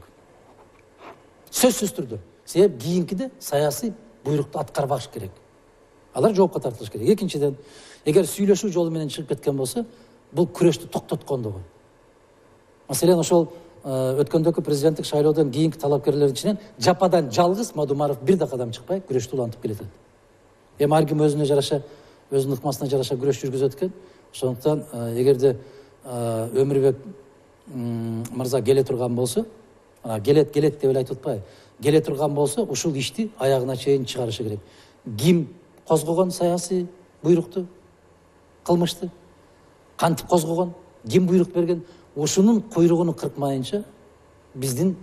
Сөзсүз түрдө. Себеп кийинкиде саясий буйрукту аткарбаш керек. Алар жоопко тартылыш керек. Экинчиден, эгер сүйлөшүү жолу менен чыгып кеткен болсо, бул күрөштү токтоткондугу. Маселен, ошол өткөндөгү президенттик шайлоодон кийинки талапкерлердин ичинен жападан жалгыз Мадумаров бир да кадам чыкпай күрөштү улантып келетет. Эми ар ким өзүнө жараша, өзүнүн ыкмасына жараша күрөш жүргүзөт экен. Ошондуктан эгерде Өмүрбек мырза келе турган болсо, келет деп эле айтып атпайбы? Келе турган болсо, ушул ишти аягына чейин чыгарышы керек. Ким козгогон саясий буйрукту, кылмышты? Кантип козгогон? Ким буйрук берген? Ушунун куйругуну кыркмайынча биздин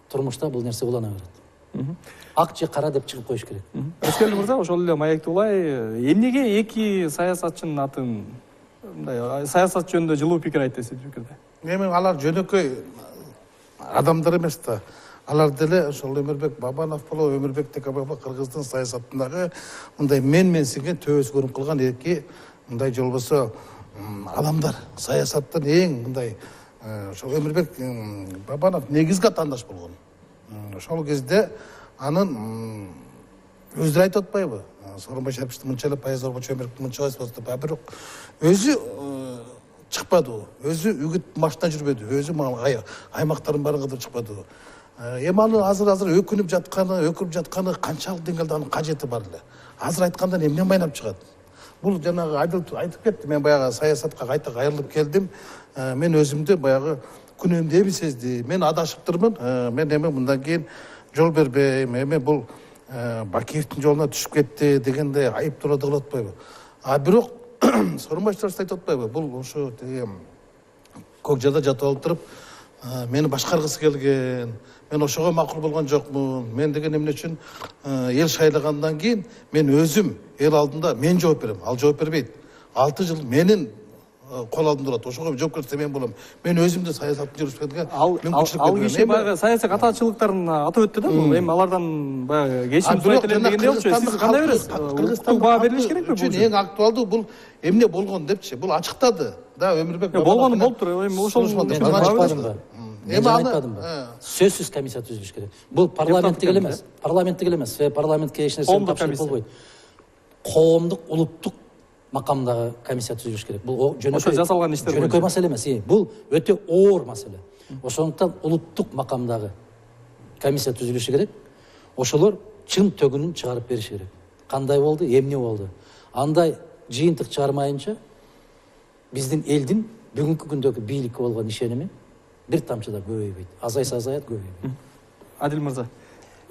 турмушта бул нерсе улана берет. Ак же кара деп чыгып коюш керек. Өскелди мырза, ошол эле маекти улай, эмнеге эки саясатчынын атын мындай саясат жөнүндө жылуу пикир айтты сиз пикирде? Эми алар жөнөкөй адамдар эмес да. Алар деле ошол Өмүрбек Бабанов боло, Өмүрбек Текебаев Кыргыздын саясатындагы мындай менсинген төбөс көрүнүп калган эки мындай же болбосо адамдар. Саясаттын эң мындай ошол Өмүрбек Бабанов негизги атаандаш болгон. Ошол кезде анын өздөрү айтып атпайбы? Сооронбай Шариповичтин мынчалык пайыз болчу, Өмүрбектин мынчалык пайыз болчу, бирок өзү чыкпады, өзү үгүт машина жүрбөдү, өзү аймактардын баарын кыдырып чыкпады. Эми аны азыр өкүнүп жатканы канчалык деңгээлде анын кажети бар эле. Азыр айткандан эмне майнап чыгат? Бул жанагы айтып кетти, мен баягы саясатка кайта кайрылып келдим. Мен өзүмдү баягы күнөөмдү эми сездим. Мен адашыптырмын. Мен эми мындан кийин жол бербейм. Эми бул Бакиевдин жолуна түшүп кетти дегендей айыптоолорду кылып атпайбы? Бирок Сооронбай Шарипович айтып атпайбы? Бул ошо көк жарда жатып алып туруп мени башкаргысы келген. Мен ошого макул болгон жокмун. Мен деген эмне үчүн эл шайлагандан кийин мен өзүм эл алдында мен жооп берем. Ал жооп бербейт. 6 жыл менин кол алдымда турат. Ошого жоопкерчилик мен болом. Мен өзүмдү саясаттын жүргүзгөнгө ал киши баягы саясий катачылыктарын атап өттү да. Эми алардан баягы кечирим сурайт элем дегендей болчу. Сиз кандай бересиз? Кыргызстан баа берилиш керекпи бул? Эң актуалдуу бул эмне болгон депчи. Бул ачыктады. Да, Өмүрбек болгону болуптур. Эми ошол Эми аны сөзсүз комиссия түзүлүш керек. Бул парламенттик эле эмес. Парламенттик эле эмес. Парламентке эч нерсе тапшырып болбойт. Коомдук, улуттук макамдагы комиссия түзүлүш керек. Бул жөнөкөй маселе эмес. Бул өтө оор маселе. Ошондуктан улуттук макамдагы комиссия түзүлүшү керек. Ошолор чын төгүнүн чыгарып бериши керек. Кандай болду, эмне болду? Андай жыйынтык чыгармайынча биздин элдин бүгүнкү күндөгү бийликке болгон ишеними бир тамчы да көбөйбөйт. Азайса азаят, көбөйбөйт. Адил мырза.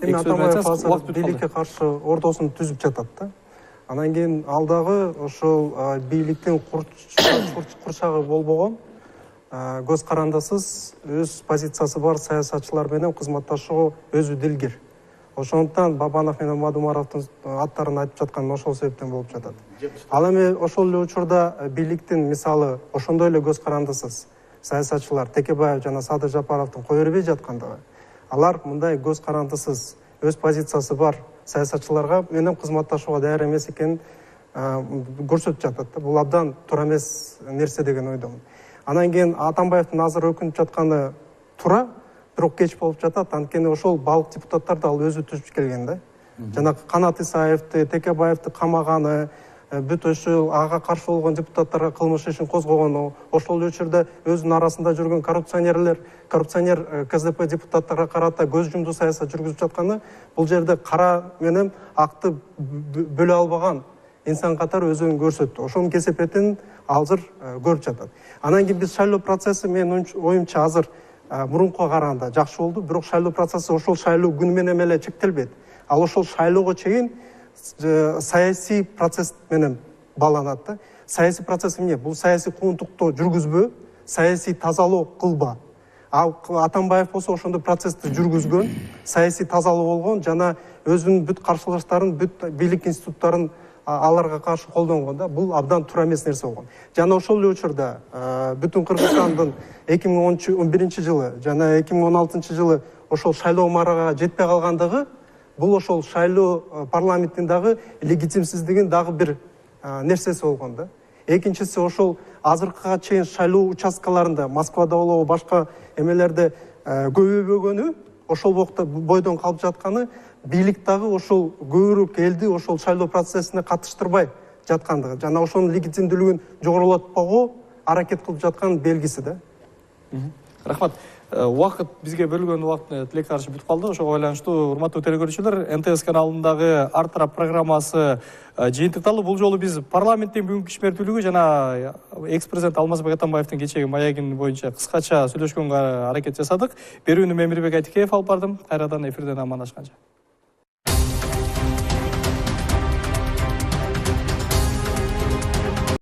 Эми Атамбаев азыр бийликке каршы ордосун түзүп жатат да. Анан кийин алдагы ошол бийликтин курчагы болбогон, көз карандысыз өз позициясы бар саясатчылар менен кызматташууга өзү дилгир. Ошондуктан Бабанов менен Мадумаровдун аттарын айтып жаткан ошол себептен болуп жатат. Ал эми ошол эле учурда бийликтин мисалы ошондой эле көз карандысыз саясатчылар Текебаев жана Садыр Жапаровдун кое бербей жаткандыгы. Алар мындай көз карандысыз өз позициясы бар саясатчыларга менен кызматташууга даяр эмес экенин көрсөтүп жатат да. Бул абдан туура эмес нерсе деген ойдомун. Анан кийин Атамбаевдин азыр өкүнүп жатканы туура, бирок кеч болуп жатат. Анткени ошол баалык депутаттарды ал өзү түзүп келген да. Жана Канат Исаевди, Текебаевди камаганы, бүт ошол ага каршы болгон депутаттарга кылмыш ишин козгогон, ошол учурда өзүнүн арасында жүргөн коррупционер КСДП депутаттарга карата көз жумду саясат жүргүзүп жатканы, бул жерде кара менен акты бөлө албаган инсан катары өзүн көрсөттү. Ошонун кесепетин азыр көрүп жатат. Анан кийин биз шайлоо процесси, менин оюмча, азыр мурункуга караганда жакшы болду, бирок шайлоо процесси ошол шайлоо күнү менен эле чектелбейт. Ал ошол шайлоого чейин саясий процесс менен байланат да. Саясий процесс эмне? Бул саясий кууntукту жүргүзбө, саясий тазалоо кылба. Атамбаев болсо ошондой процессти жүргүзгөн, саясий тазалоо болгон жана өзүнүн бүт каршылаштарын, бүт бийлик институттарын аларга каршы колдонгон да. Бул абдан туура эмес нерсе болгон. Жана ошол эле учурда бүтүн Кыргызстандын 2011 жылы жана 2016 жылы ошол шайлоо марага жетпей калгандыгы, бул ошол шайлоо парламенттин дагы легитимсиздигин дагы бир нерсеси болгон да. Экинчиси, ошол азыркыга чейин шайлоо участкаларында, Москвада болобу, башка эмелерде көбөйбөгөнү, ошол бойдон калып жатканы, бийлик дагы ошол көбүрөөк элди ошол шайлоо процессине катыштырбай жаткандыгы, жана ошонун легитимдүүлүгүн жогорулатпоого аракет кылып жаткан белгиси да. Рахмат. Убакыт, бизге бөлгөн убакыт тилекке каршы бүтүп калды. Ошого байланыштуу урматтуу телекөрүүчүлөр, НТС каналындагы Ар тарап программасы жыйынтыкталды. Бул жолу биз парламенттин бүгүнкү ишмердүүлүгү жана экс-президент Алмазбек Атамбаевдин кечеги маягин боюнча кыскача сүйлөшкөнгө аракет жасадык. Берүүнү мен Мирбек Айтикеев алып бардым. Кайрадан эфирден амандашканча.